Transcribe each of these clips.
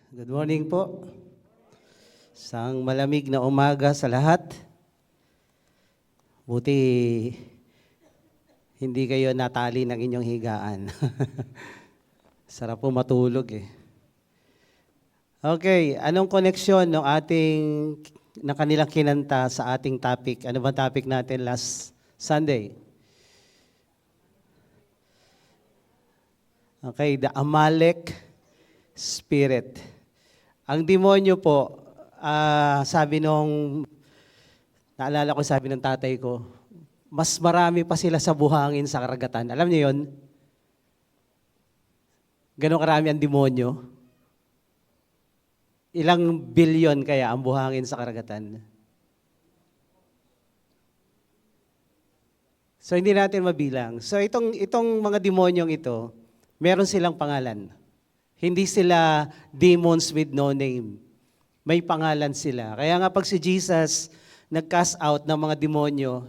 Good morning po. Isang malamig na umaga sa lahat. Buti hindi kayo natali ng inyong higaan. Sarap po matulog eh. Okay, anong koneksyon ng kanilang kinanta sa ating topic? Ano ba topic natin last Sunday? Okay, the Amalek Spirit. Ang demonyo po, naalala ko sabi ng tatay ko, mas marami pa sila sa buhangin sa karagatan. Alam niyo yon? Ganon karami ang demonyo? Ilang bilyon kaya ang buhangin sa karagatan? So hindi natin mabilang. So itong mga demonyong ito, meron silang pangalan. Hindi sila demons with no name. May pangalan sila. Kaya nga pag si Jesus nag-cast out ng mga demonyo,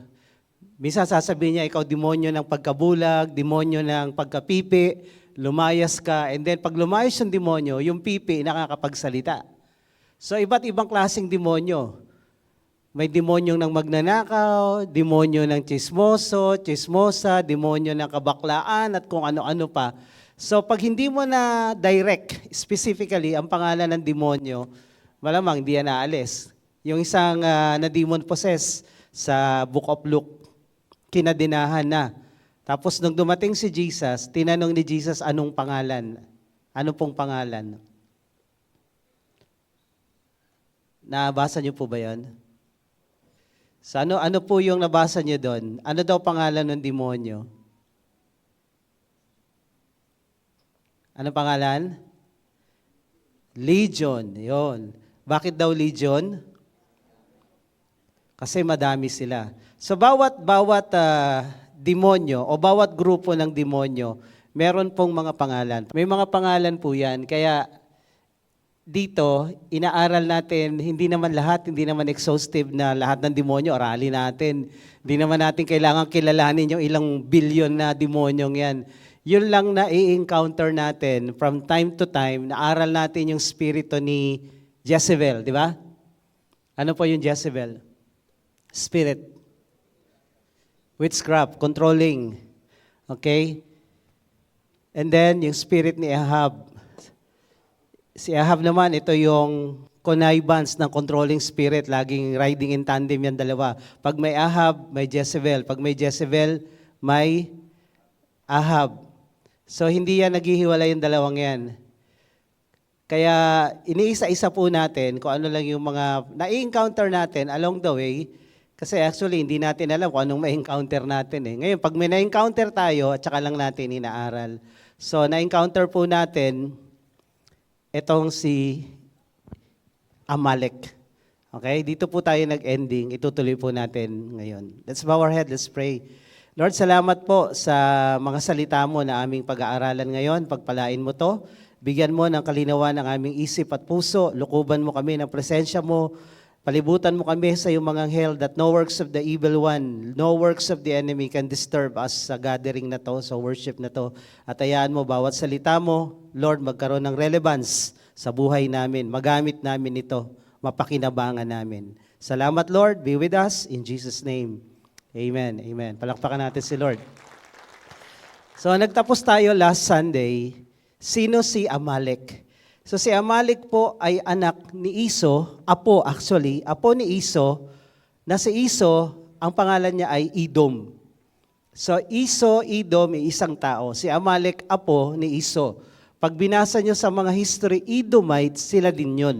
minsan sasabihin niya, ikaw demonyo ng pagkabulag, demonyo ng pagkapipi, lumayas ka, and then pag lumayas yung demonyo, yung pipi nakakapagsalita. So iba't ibang klaseng demonyo. May demonyong ng magnanakaw, demonyo ng chismoso, chismosa, demonyo ng kabaklaan at kung ano-ano pa. So pag hindi mo na direct, specifically, ang pangalan ng demonyo, malamang di yan naalis. Yung isang na demon possessed sa Book of Luke, kinadinahan na. Tapos nung dumating si Jesus, tinanong ni Jesus anong pangalan. Ano pong pangalan? Nabasa niyo po ba yan? So ano po yung nabasa niyo doon? Ano daw pangalan ng demonyo? Ano pangalan? Legion. Yon. Bakit daw Legion? Kasi madami sila. So bawat demonyo o bawat grupo ng demonyo, meron pong mga pangalan. May mga pangalan po yan. Kaya dito, inaaral natin, hindi naman exhaustive na lahat ng demonyo, aralin natin. Hindi naman natin kailangan kilalanin yung ilang bilyon na demonyong yan. Yun lang na i-encounter natin from time to time, naaral natin yung spirito ni Jezebel, di ba? Ano po yung Jezebel? Spirit. Witchcraft, controlling. Okay? And then, yung spirit ni Ahab. Si Ahab naman, ito yung connivance ng controlling spirit. Laging riding in tandem yan dalawa. Pag may Ahab, may Jezebel. Pag may Jezebel, may Ahab. So, hindi yan naghihiwalay yung dalawang yan. Kaya, iniisa-isa po natin kung ano lang yung mga na-encounter natin along the way. Kasi actually, hindi natin alam kung anong ma-encounter natin. Ngayon, pag may na-encounter tayo, at saka lang natin inaaral. So, na-encounter po natin itong si Amalek. Okay? Dito po tayo nag-ending. Itutuloy po natin ngayon. Let's bow our head. Let's pray. Lord, salamat po sa mga salita mo na aming pag-aaralan ngayon. Pagpalain mo to. Bigyan mo ng kalinawan ng aming isip at puso. Lukuban mo kami ng presensya mo. Palibutan mo kami sa iyong mga anghel that no works of the evil one, no works of the enemy can disturb us sa gathering na to, sa worship na to. At hayaan mo, bawat salita mo, Lord, magkaroon ng relevance sa buhay namin. Magamit namin ito. Mapakinabangan namin. Salamat, Lord. Be with us. In Jesus' name. Amen. Amen. Palakpakan natin si Lord. So, nagtapos tayo last Sunday. Sino si Amalek? So, si Amalek po ay anak ni Iso, apo ni Iso, na si Iso, ang pangalan niya ay Edom. So, Iso, Edom, isang tao. Si Amalek, apo ni Iso. Pag binasa niyo sa mga history, Edomites, sila din yun.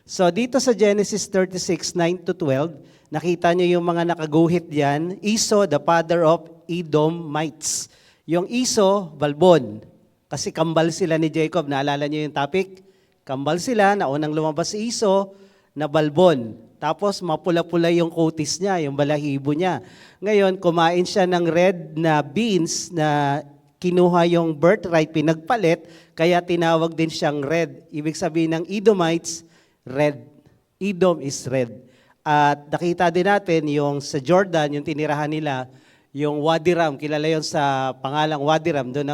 So, dito sa Genesis 36, 9-12, nakita niyo yung mga nakaguhit diyan. Iso, the father of Edomites. Yung Iso, Balbon. Kasi kambal sila ni Jacob. Naalala niyo yung topic? Kambal sila, naunang lumabas si Iso, na Balbon. Tapos mapula-pula yung kutis niya, yung balahibo niya. Ngayon, kumain siya ng red na beans na kinuha yung birthright, pinagpalit, kaya tinawag din siyang red. Ibig sabihin ng Edomites, red. Edom is red. At nakita din natin yung sa Jordan, yung tinirahan nila, yung Wadi Ram, kilala yon sa pangalang Wadi Ram, doon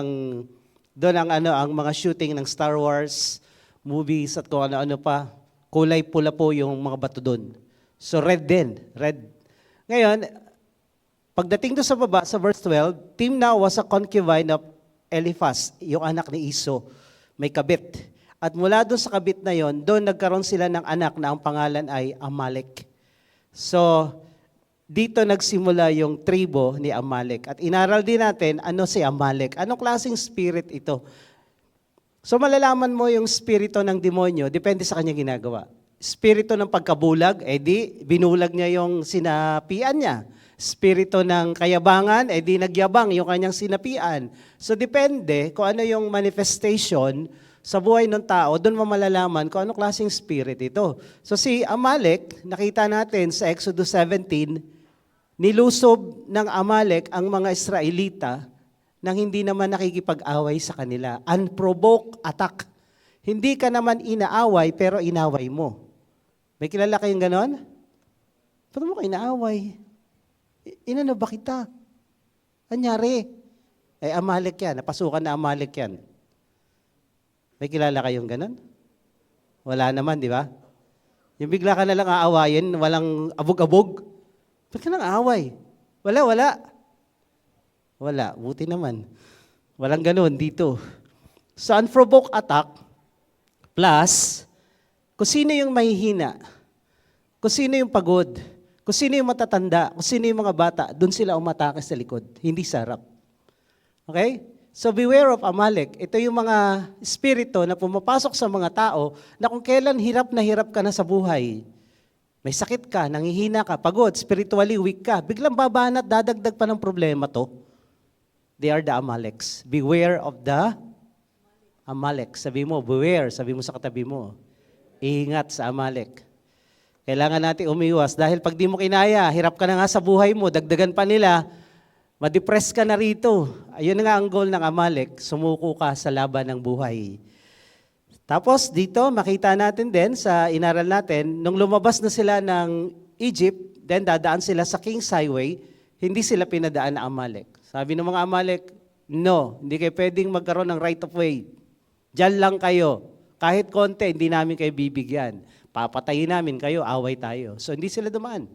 ang mga shooting ng Star Wars, movies at kung ano-ano pa. Kulay pula po yung mga bato doon. So red din, red. Ngayon, pagdating doon sa baba, sa verse 12, Timnah was a concubine of Eliphaz, yung anak ni Iso, may kabit. At mula doon sa kabit na yon, doon nagkaroon sila ng anak na ang pangalan ay Amalek. So, dito nagsimula yung tribo ni Amalek. At inaral din natin, ano si Amalek? Anong klaseng spirit ito? So malalaman mo yung spirito ng demonyo, depende sa kanya ginagawa. Spirito ng pagkabulag, di binulag niya yung sinapian niya. Spirito ng kayabangan, di nagyabang yung kanyang sinapian. So depende kung ano yung manifestation sa buhay ng tao, doon mo malalaman kung anong klaseng spirit ito. So si Amalek, nakita natin sa Exodus 17, nilusob ng Amalek ang mga Israelita nang hindi naman nakikipag-away sa kanila. Unprovoked attack. Hindi ka naman inaaway, pero inaway mo. May kilala kayong ganon? Paano mo ka inaaway? Inano ba kita? Anyari? Amalek yan. Napasukan na Amalek yan. May kilala kayong ganon? Wala naman, di ba? Yung bigla ka na lang aawayin, walang abog-abog. Ba't ka nang aaway? Wala. Wala, buti naman. Walang ganun dito. So, unprovoked attack, plus, kung sino yung mahihina, kung sino yung pagod, kung sino yung matatanda, kung sino yung mga bata, doon sila umatake sa likod, hindi sa harap. Okay? So, beware of Amalek. Ito yung mga espiritu na pumapasok sa mga tao na kung kailan hirap na hirap ka na sa buhay, may sakit ka, nangihina ka, pagod, spiritually weak ka, biglang babanat, dadagdag pa ng problema to. They are the Amaleks. Beware of the Amalek. Sabi mo, beware. Sabi mo sa katabi mo. Ingat sa Amalek. Kailangan natin umiwas dahil pag di mo kinaya, hirap ka na nga sa buhay mo, dagdagan pa nila, ma-depress ka na rito. Ayun nga ang goal ng Amalek, sumuko ka sa laban ng buhay. Tapos dito, makita natin din sa inaral natin, nung lumabas na sila ng Egypt, then dadaan sila sa King's Highway, hindi sila pinadaan ng Amalek. Sabi ng mga Amalek, no, hindi kayo pwedeng magkaroon ng right of way. Diyan lang kayo. Kahit konti, hindi namin kayo bibigyan. Papatayin namin kayo, away tayo. So hindi sila dumaan.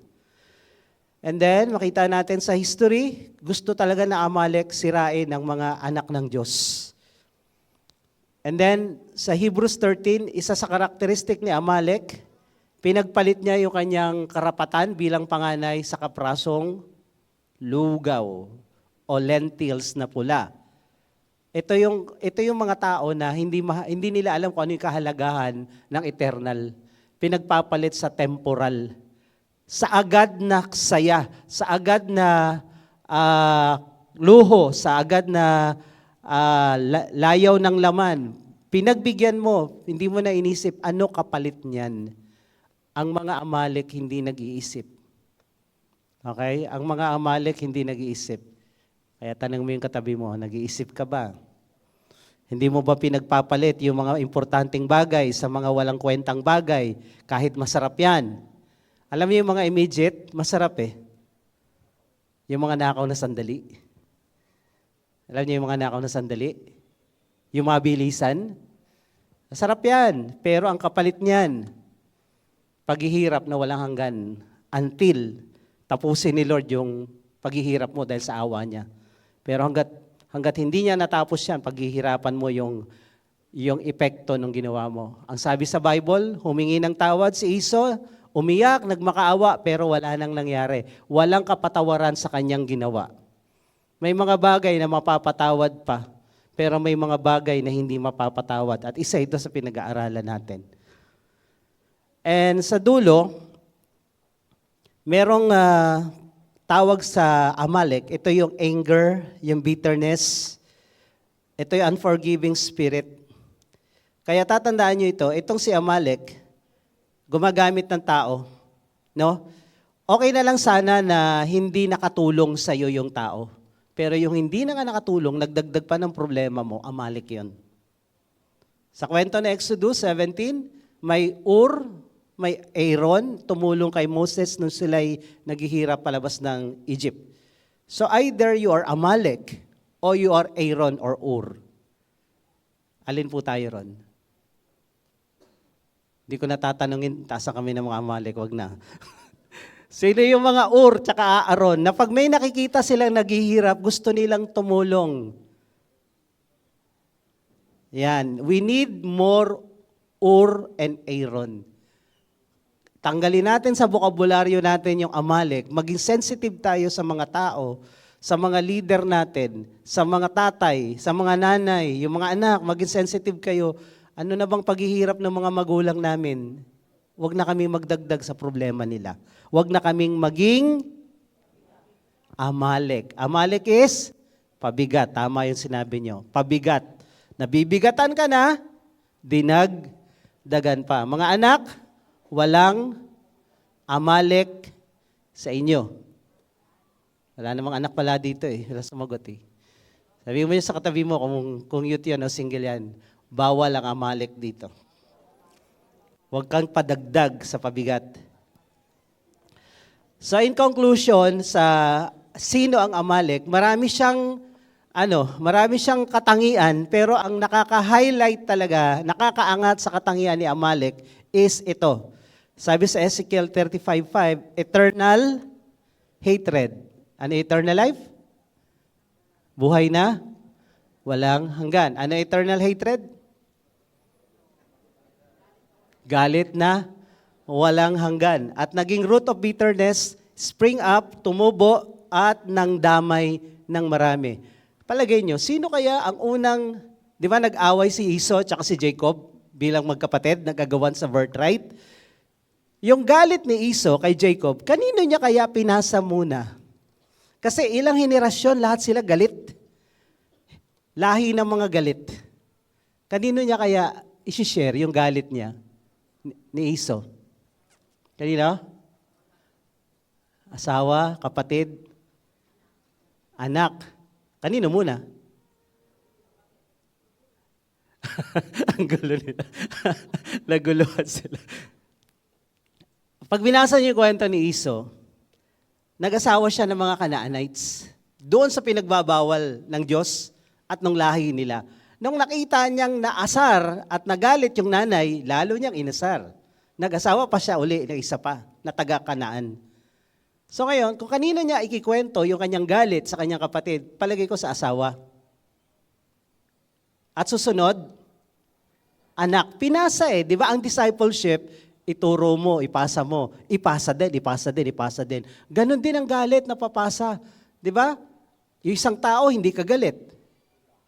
And then, makita natin sa history, gusto talaga na Amalek sirain ng mga anak ng Diyos. And then, sa Hebrews 13, isa sa karakteristik ni Amalek, pinagpalit niya yung kanyang karapatan bilang panganay sa kaprasong lugaw o lentils na pula. Ito yung mga tao na hindi nila alam kung ano yung kahalagahan ng eternal. Pinagpapalit sa temporal. Sa agad na saya, sa agad na luho, sa agad na layaw ng laman. Pinagbigyan mo, hindi mo na inisip, ano kapalit niyan? Ang mga Amalek hindi nag-iisip. Okay? Ang mga Amalek hindi nag-iisip. Kaya tanong mo yung katabi mo, nag-iisip ka ba? Hindi mo ba pinagpapalit yung mga importanteng bagay sa mga walang kwentang bagay, kahit masarap yan? Alam niyo yung mga immediate, masarap eh. Yung mga nakaw na sandali. Alam niyo yung mga nakaw na sandali? Yung mabilisan? Masarap yan, pero ang kapalit niyan, paghihirap na walang hanggan until tapusin ni Lord yung paghihirap mo dahil sa awa niya. Pero hanggat hindi niya natapos yan, paghihirapan mo yung epekto ng ginawa mo. Ang sabi sa Bible, humingi ng tawad si Iso, umiyak, nagmakaawa, pero wala nang nangyari. Walang kapatawaran sa kanyang ginawa. May mga bagay na mapapatawad pa, pero may mga bagay na hindi mapapatawad. At isa ito sa pinag-aaralan natin. And sa dulo, merong tawag sa Amalek, ito yung anger, yung bitterness, ito yung unforgiving spirit. Kaya tatandaan nyo ito, itong si Amalek, gumagamit ng tao, no? Okay na lang sana na hindi nakatulong sa iyo yung tao. Pero yung hindi na nga nakatulong, nagdagdag pa ng problema mo, Amalek yun. Sa kwento ng Exodus 17, may may Aaron, tumulong kay Moses nung sila'y naghihirap palabas ng Egypt. So either you are Amalek or you are Aaron or Ur. Alin po tayo ron? Hindi ko natatanungin, taasan kami ng mga Amalek, wag na. Sino yung mga Ur tsaka Aaron na pag may nakikita silang naghihirap, gusto nilang tumulong. Yan. We need more Ur and Aaron. Tanggalin natin sa bokabularyo natin yung Amalek. Maging sensitive tayo sa mga tao, sa mga leader natin, sa mga tatay, sa mga nanay, yung mga anak, maging sensitive kayo. Ano na bang paghihirap ng mga magulang namin? Huwag na kami magdagdag sa problema nila. Huwag na kaming maging Amalek. Amalek is pabigat. Tama yung sinabi nyo. Pabigat. Nabibigatan ka na, dinagdagan pa. Mga anak, walang Amalek sa inyo. Wala namang anak pala dito eh. Wala sumagot eh. Sabihin mo yun sa katabi mo kung youth yan o single yan. Bawal ang Amalek dito. Huwag kang padagdag sa pabigat. So in conclusion, sa sino ang Amalek, marami siyang katangian, pero ang nakaka-highlight talaga, nakakaangat sa katangian ni Amalek is ito. Sabi sa Ezekiel 35:5, eternal hatred. Ano eternal life? Buhay na walang hanggan. Ano eternal hatred? Galit na walang hanggan. At naging root of bitterness, spring up, tumubo, at nangdamay ng marami. Palagay nyo, sino kaya ang unang, di ba nag-away si Esau at si Jacob bilang magkapatid, nagagawan sa birthright? Yung galit ni Esau kay Jacob, kanino niya kaya pinasa muna? Kasi ilang henerasyon, lahat sila galit. Lahi ng mga galit. Kanino niya kaya isi-share yung galit niya ni Esau? Kanino? Asawa, kapatid, anak. Kanino muna? Ang gulo nila. Naguluhan sila. Pag binasa niyo yung kwento ni Esau, nag-asawa siya ng mga Canaanites. Doon sa pinagbabawal ng Diyos at ng lahi nila. Nung nakita niyang naasar at nagalit yung nanay, lalo niyang inasar. Nag-asawa pa siya uli ng isa pa, na taga-Kanaan. So ngayon, kung kanino niya ikikwento yung kanyang galit sa kanyang kapatid, palagay ko sa asawa. At susunod, anak. Pinasa di ba ang discipleship, ituro mo, ipasa mo, ipasa din. Ganon din ang galit na papasa. Di ba? Yung isang tao, hindi ka galit.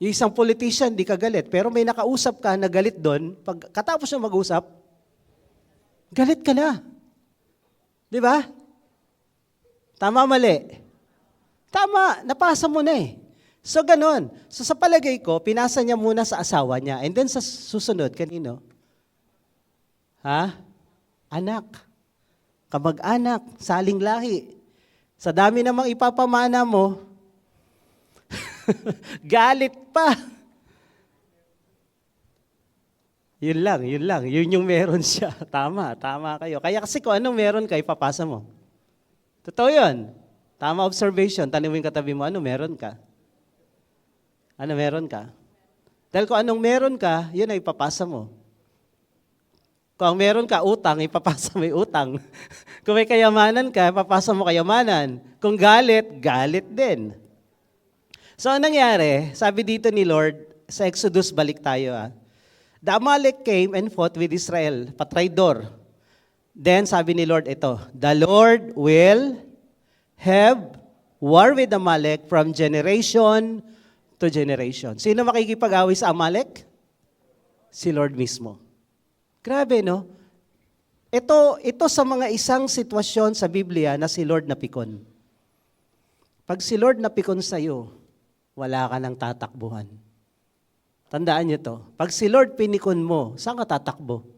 Yung isang politician, hindi ka galit. Pero may nakausap ka na galit doon, pag katapos na mag-usap, galit ka na. Di ba? Tama, mali? Tama, napasa mo na eh. So ganon. So sa palagay ko, pinasa niya muna sa asawa niya. And then sa susunod, kanino? Anak. Kamag-anak, saling lahi. Sa dami namang ipapamana mo, galit pa. Yun lang. Yun yung meron siya. Tama kayo. Kaya kasi kung anong meron ka, ipapasa mo. Totoo yun. Tama observation. Tanungin katabi mo, ano meron ka? Ano meron ka? Dahil kung anong meron ka, yun ay ipapasa mo. Kung meron ka utang, ipapasa mo yung utang. Kung may kayamanan ka, ipapasa mo kayamanan. Kung galit, galit din. So, anong nangyari? Sabi dito ni Lord, sa Exodus, balik tayo. The Amalek came and fought with Israel, patraydor. Then, sabi ni Lord ito, the Lord will have war with Amalek from generation to generation. Sino makikipag-away sa Amalek? Si Lord mismo. Grabe, no? Ito sa mga isang sitwasyon sa Biblia na si Lord napikon. Pag si Lord napikon sa'yo, wala ka nang tatakbuhan. Tandaan niyo to. Pag si Lord pinikon mo, saan ka tatakbo?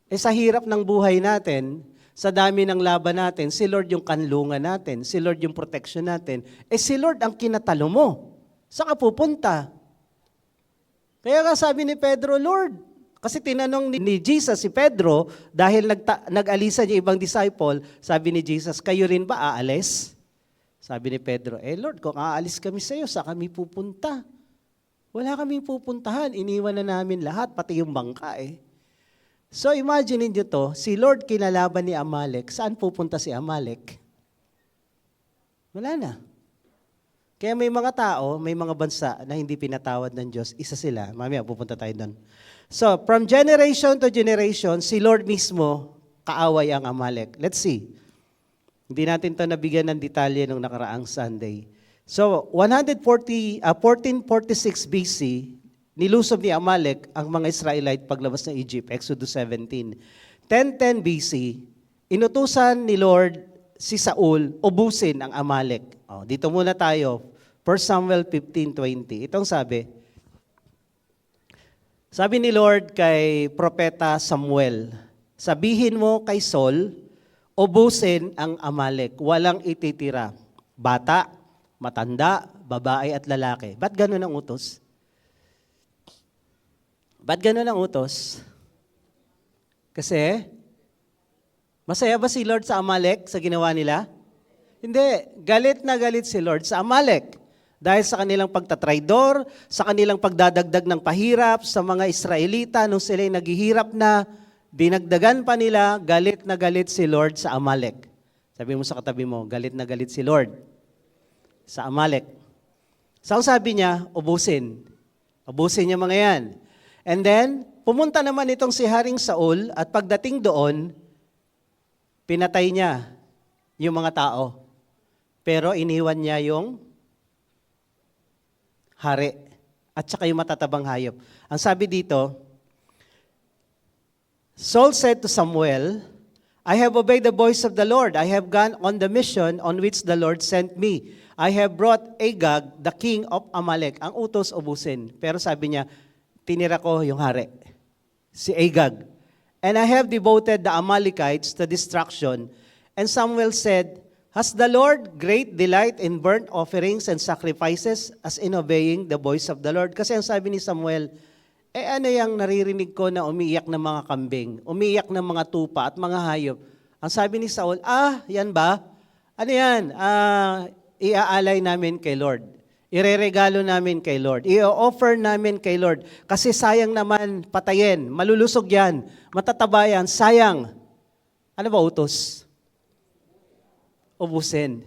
Sa hirap ng buhay natin, sa dami ng laban natin, si Lord yung kanlungan natin, si Lord yung protection natin. Si Lord ang kinatalo mo. Saan ka pupunta? Kaya nga sabi ni Pedro, Lord, kasi tinanong ni Jesus si Pedro, dahil nag-alisa niya ibang disciple, sabi ni Jesus, kayo rin ba aalis? Sabi ni Pedro, Lord, kung aalis kami sa iyo, saan kami pupunta? Wala kaming pupuntahan, iniwan na namin lahat, pati yung bangka So imagine niyo to, si Lord kinalaban ni Amalek, saan pupunta si Amalek? Wala na. Kaya may mga tao, may mga bansa na hindi pinatawad ng Diyos, isa sila, mamaya pupunta tayo doon. So, from generation to generation, si Lord mismo, kaaway ang Amalek. Let's see. Hindi natin ito nabigyan ng detalye nung nakaraang Sunday. So, 1446 BC, nilusob ni Amalek ang mga Israelite paglabas ng Egypt, Exodus 17. 1010 BC, inutusan ni Lord si Saul, ubusin ang Amalek. Dito muna tayo, 1 Samuel 15:20. Itong sabi ni Lord kay Propeta Samuel, sabihin mo kay Saul, ubusin ang Amalek, walang ititira. Bata, matanda, babae at lalaki. Ba't ganun ang utos? Ba't ganun ang utos? Kasi, masaya ba si Lord sa Amalek sa ginawa nila? Hindi. Galit na galit si Lord sa Amalek. Dahil sa kanilang pagtatraidor, sa kanilang pagdadagdag ng pahirap sa mga Israelita nung sila'y naghihirap na, dinagdagan pa nila, galit na galit si Lord sa Amalek. Sabi mo sa katabi mo, galit na galit si Lord sa Amalek. So ang sabi niya, ubusin. Ubusin niya mga yan. And then, pumunta naman itong si Haring Saul at pagdating doon, pinatay niya yung mga tao. Pero iniwan niya yung hari at saka yung matatabang hayop. Ang sabi dito, Saul said to Samuel, I have obeyed the voice of the Lord. I have gone on the mission on which the Lord sent me. I have brought Agag, the king of Amalek. Ang utos, ubusin. Pero sabi niya, tinira ko yung hari, si Agag. And I have devoted the Amalekites to destruction. And Samuel said, has the Lord great delight in burnt offerings and sacrifices as in obeying the voice of the Lord? Kasi ang sabi ni Samuel, ano yung naririnig ko na umiiyak ng mga kambing, umiiyak ng mga tupa at mga hayop? Ang sabi ni Saul, yan ba? Ano yan? Iaalay namin kay Lord. Ireregalo namin kay Lord. I-offer namin kay Lord. Kasi sayang naman patayin. Malulusog yan. Matataba yan. Sayang. Ano ba utos? Ubusin.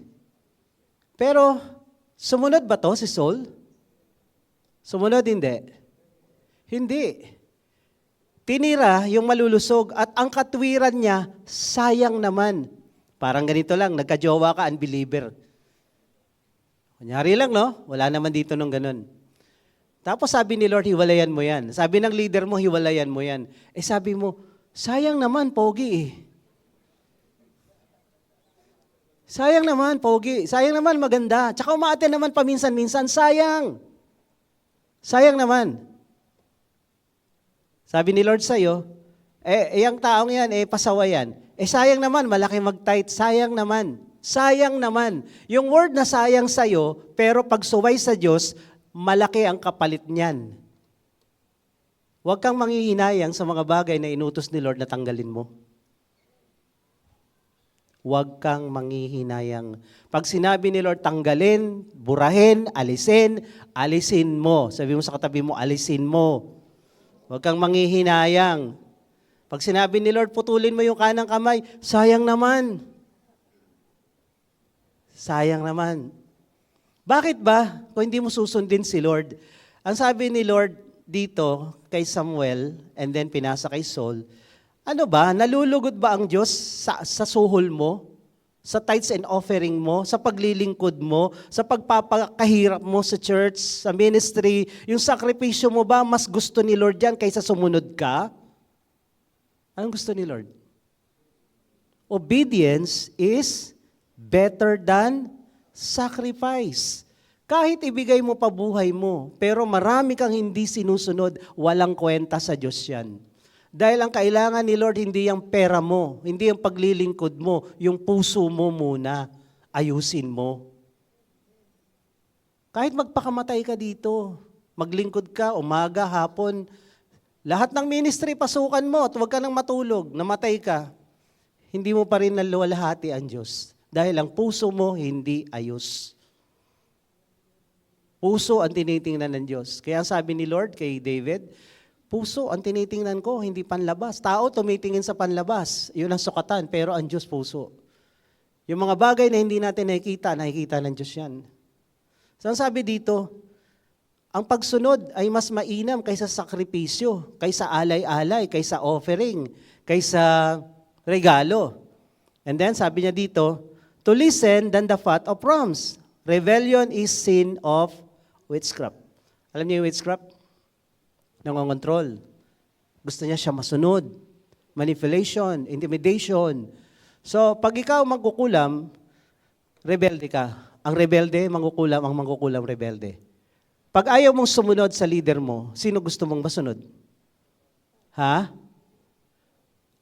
Pero, sumunod ba to si Saul? Sumunod hindi. Hindi. Tinira yung malulusog at ang katwiran niya, sayang naman. Parang ganito lang, nagkajowa ka, unbeliever. Kunyari lang, no? Wala naman dito nung ganun. Tapos sabi ni Lord, hiwalayan mo yan. Sabi ng leader mo, hiwalayan mo yan. Sabi mo, sayang naman, pogi eh. Sayang naman, pogi. Sayang naman, maganda. Tsaka umaaten naman paminsan-minsan. Sayang. Sayang naman. Sabi ni Lord sa'yo, yung taong yan, pasawa yan. Sayang naman, malaki mag-tithe. Sayang naman. Sayang naman. Yung word na sayang sa'yo, pero pag suway sa Diyos, malaki ang kapalit niyan. Huwag kang manghihinayang sa mga bagay na inutos ni Lord na tanggalin mo. Huwag kang manghihinayang. Pag sinabi ni Lord, tanggalin, burahin, alisin, alisin mo. Sabi mo sa katabi mo, alisin mo. Huwag kang manghihinayang. Pag sinabi ni Lord, putulin mo yung kanang kamay, sayang naman. Sayang naman. Bakit ba kung hindi mo susundin si Lord? Ang sabi ni Lord dito kay Samuel, and then pinasa kay Saul, ano ba, nalulugod ba ang Diyos sa suhol mo? Sa tithes and offering mo? Sa paglilingkod mo? Sa pagpapakahirap mo sa church, sa ministry? Yung sakripisyo mo ba, mas gusto ni Lord yan kaysa sumunod ka? Anong gusto ni Lord? Obedience is better than sacrifice. Kahit ibigay mo pa buhay mo, pero marami kang hindi sinusunod, walang kwenta sa Diyos yan. Dahil ang kailangan ni Lord, hindi yung pera mo, hindi yung paglilingkod mo, yung puso mo muna, ayusin mo. Kahit magpakamatay ka dito, maglingkod ka, umaga, hapon, lahat ng ministry, pasukan mo at huwag ka nang matulog, namatay ka, hindi mo pa rin naluwalhati ang Diyos. Dahil ang puso mo hindi ayos. Puso ang tinitingnan ng Diyos. Kaya sabi ni Lord kay David, Puso ang tinitingnan ko, hindi panlabas. Tao tumitingin sa panlabas. Yun ang sukatan, pero ang Diyos puso. Yung mga bagay na hindi natin nakikita ng Diyos yan. So ang sabi dito, ang pagsunod ay mas mainam kaysa sakripisyo, kaysa alay-alay, kaysa offering, kaysa regalo. And then sabi niya dito, to listen than the fat of rams. Rebellion is sin of witchcraft. Alam niyo yung witchcraft? Nangongontrol. Gusto niya siya masunod. Manipulation, intimidation. So, pag ikaw mangkukulam, rebelde ka. Ang rebelde, mangkukulam, ang mangkukulam, rebelde. Pag ayaw mong sumunod sa leader mo, sino gusto mong masunod? Ha?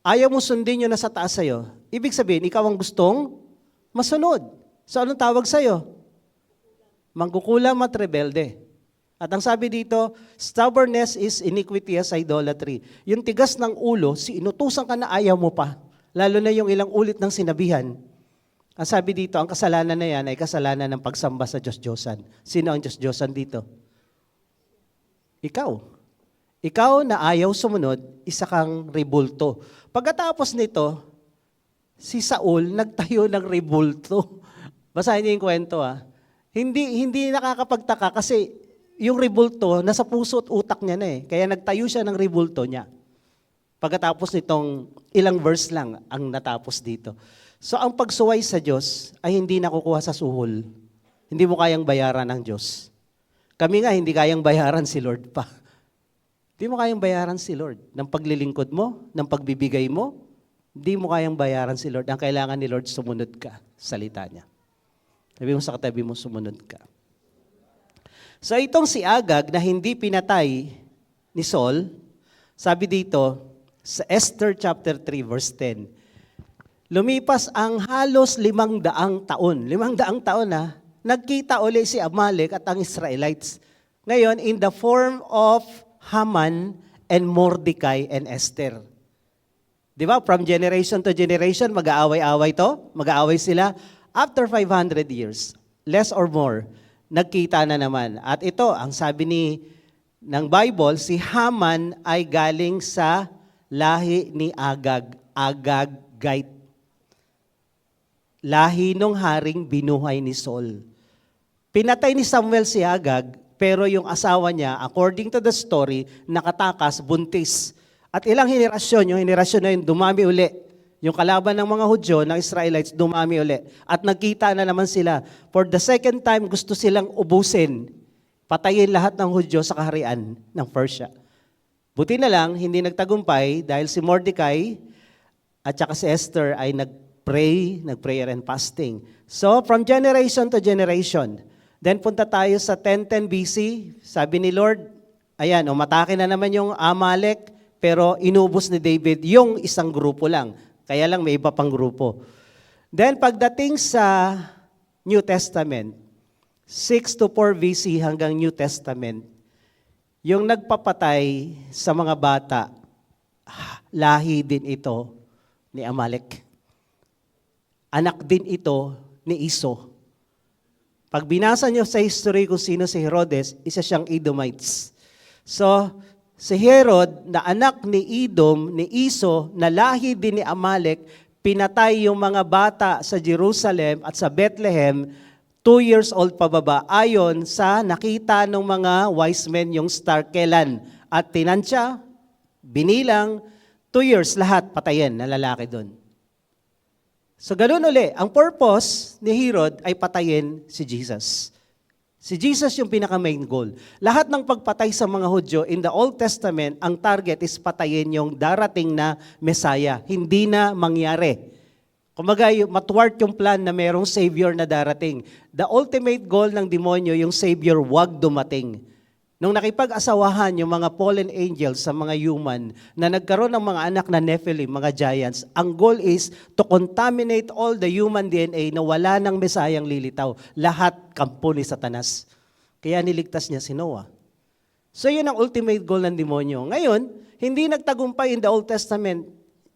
Ayaw mong sundin yun na sa taas sa'yo. Ibig sabihin, ikaw ang gustong masunod. So, anong tawag sa'yo? Mangkukulam at rebelde. At ang sabi dito, stubbornness is iniquity as idolatry. Yung tigas ng ulo, inutusan ka na ayaw mo pa. Lalo na yung ilang ulit ng sinabihan. Ang sabi dito, ang kasalanan na yan ay kasalanan ng pagsamba sa Diyos-Diyosan. Sino ang Diyos-Diyosan dito? Ikaw. Ikaw na ayaw sumunod, isa kang rebulto. Pagkatapos nito, si Saul nagtayo ng rebulto. Basahin niyo yung kwento Hindi nakakapagtaka kasi yung rebulto, nasa puso at utak niya na Kaya nagtayo siya ng rebulto niya. Pagkatapos nitong ilang verse lang ang natapos dito. So ang pagsuway sa Diyos ay hindi nakukuha sa suhol. Hindi mo kayang bayaran ng Diyos. Kami nga hindi kayang bayaran si Lord pa. Hindi mo kayang bayaran si Lord. Ng paglilingkod mo, ng pagbibigay mo, hindi mo kayang bayaran si Lord. Ang kailangan ni Lord, sumunod ka sa salita niya. Sabi mo sa katabi mo, sumunod ka. So itong si Agag na hindi pinatay ni Saul, sabi dito sa Esther chapter 3 verse 10, lumipas ang halos 500 taon. 500 taon nagkita uli si Amalek at ang Israelites. Ngayon, in the form of Haman and Mordecai and Esther. Di ba? From generation to generation, mag-aaway-aaway to. Mag-aaway sila. After 500 years, less or more, nagkita na naman. At ito, ang sabi ng Bible, si Haman ay galing sa lahi ni Agag, Agagite. Lahi nung haring binuhay ni Saul. Pinatay ni Samuel si Agag, pero yung asawa niya, according to the story, nakatakas, buntis. At ilang henerasyon, yung henerasyon na yun, dumami uli. Yung kalaban ng mga Hudyo, ng Israelites, dumami uli. At nagkita na naman sila. For the second time, gusto silang ubusin. Patayin lahat ng Hudyo sa kaharian ng Persia. Buti na lang, hindi nagtagumpay dahil si Mordecai at saka si Esther ay nag-prayer and fasting. So, from generation to generation. Then punta tayo sa 1010 BC. Sabi ni Lord, ayan, umatake na naman yung Amalek, pero inubos ni David yung isang grupo lang. Kaya lang may iba pang grupo. Then pagdating sa New Testament, 6 to 4 BC hanggang New Testament, yung nagpapatay sa mga bata, lahi din ito ni Amalek. Anak din ito ni Iso. Pag binasa nyo sa history kung sino si Herodes, isa siyang Edomites. So, si Herod, na anak ni Edom, ni Iso, na lahi din ni Amalek, pinatay yung mga bata sa Jerusalem at sa Bethlehem, 2 years old pababa, ayon sa nakita ng mga wise men yung star kailan. At tinansya, binilang, 2 years lahat patayin na lalaki doon. So ganun uli, ang purpose ni Herod ay patayin si Jesus. Si Jesus yung pinaka-main goal. Lahat ng pagpatay sa mga Hudyo in the Old Testament, ang target is patayin yung darating na Messiah. Hindi na mangyari. Kumbaga, matwart yung plan na merong Savior na darating. The ultimate goal ng demonyo, yung Savior, wag dumating. Nung nakipag-asawahan yung mga fallen angels sa mga human na nagkaroon ng mga anak na Nephilim, mga giants, ang goal is to contaminate all the human DNA na wala ng Mesayang lilitaw. Lahat kampo ni Satanas. Kaya niligtas niya si Noah. So yun ang ultimate goal ng demonyo. Ngayon, hindi nagtagumpay in the Old Testament.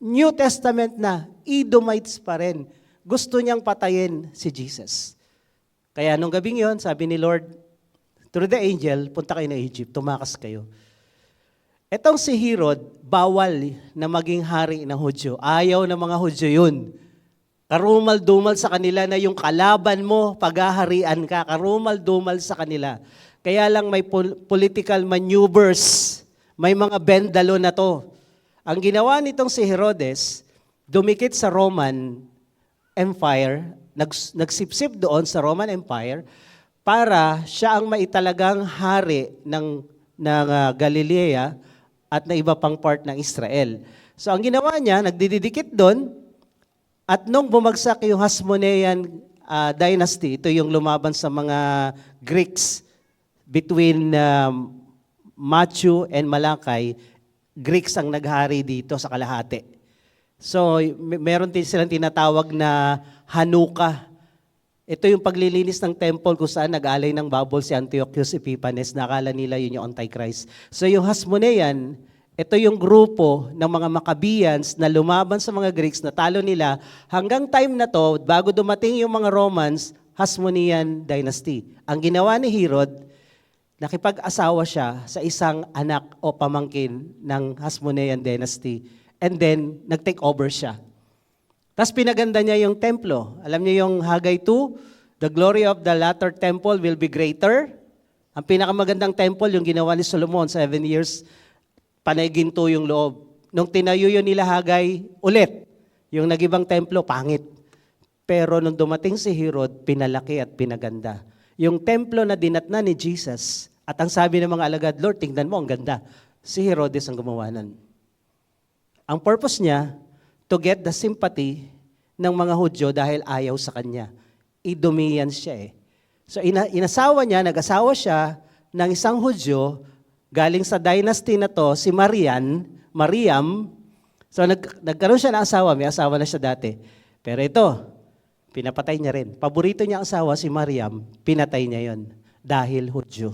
New Testament na, Edomites pa rin. Gusto niyang patayin si Jesus. Kaya nung gabing yon, sabi ni Lord, through the angel, punta kayo na Egypt, tumakas kayo. Etong si Herod, bawal na maging hari ng Hudyo. Ayaw ng mga Hudyo yun. Karumal-dumal sa kanila na yung kalaban mo, paghaharian ka, karumal-dumal sa kanila. Kaya lang may political maneuvers, may mga bendalo na to. Ang ginawa nitong si Herodes, dumikit sa Roman Empire, nagsipsip doon sa Roman Empire, para siya ang maitalagang hari ng Galilea at na iba pang part ng Israel. So ang ginawa niya, nagdidikit doon, at nung bumagsak yung Hasmonean dynasty, ito yung lumaban sa mga Greeks between Matthew and Malakay, Greeks ang naghari dito sa kalahati. So meron din silang tinatawag na Hanukkah. Ito yung paglilinis ng temple kung saan nag-alay ng bubble si Antiochus Epiphanes, nakala nila yun yung Antichrist. So yung Hasmonean, ito yung grupo ng mga Maccabeans na lumaban sa mga Greeks, na talo nila. Hanggang time na to, bago dumating yung mga Romans, Hasmonean dynasty. Ang ginawa ni Herod, nakipag-asawa siya sa isang anak o pamangkin ng Hasmonean dynasty, and then nag-take over siya. Tapos pinaganda niya yung templo. Alam niyo yung Haggai 2, the glory of the latter temple will be greater. Ang pinakamagandang temple, yung ginawa ni Solomon, 7 years, panay ginto yung loob. Nung tinayo yun nila Haggai, ulit, yung nagibang templo, pangit. Pero nung dumating si Herod, pinalaki at pinaganda. Yung templo na dinatna ni Jesus, at ang sabi ng mga alagad, Lord, tingnan mo, ang ganda. Si Herodes ang gumawa nun. Ang purpose niya, to get the sympathy ng mga Hudyo dahil ayaw sa kanya. Idumiyan siya eh. So inasawa niya, nag-asawa siya ng isang Hudyo, galing sa dynasty na to, si Mariam. So nagkaroon siya ng asawa, may asawa na siya dati. Pero ito, pinapatay niya rin. Paborito niya ang asawa, si Mariam, pinatay niya yon dahil Hudyo.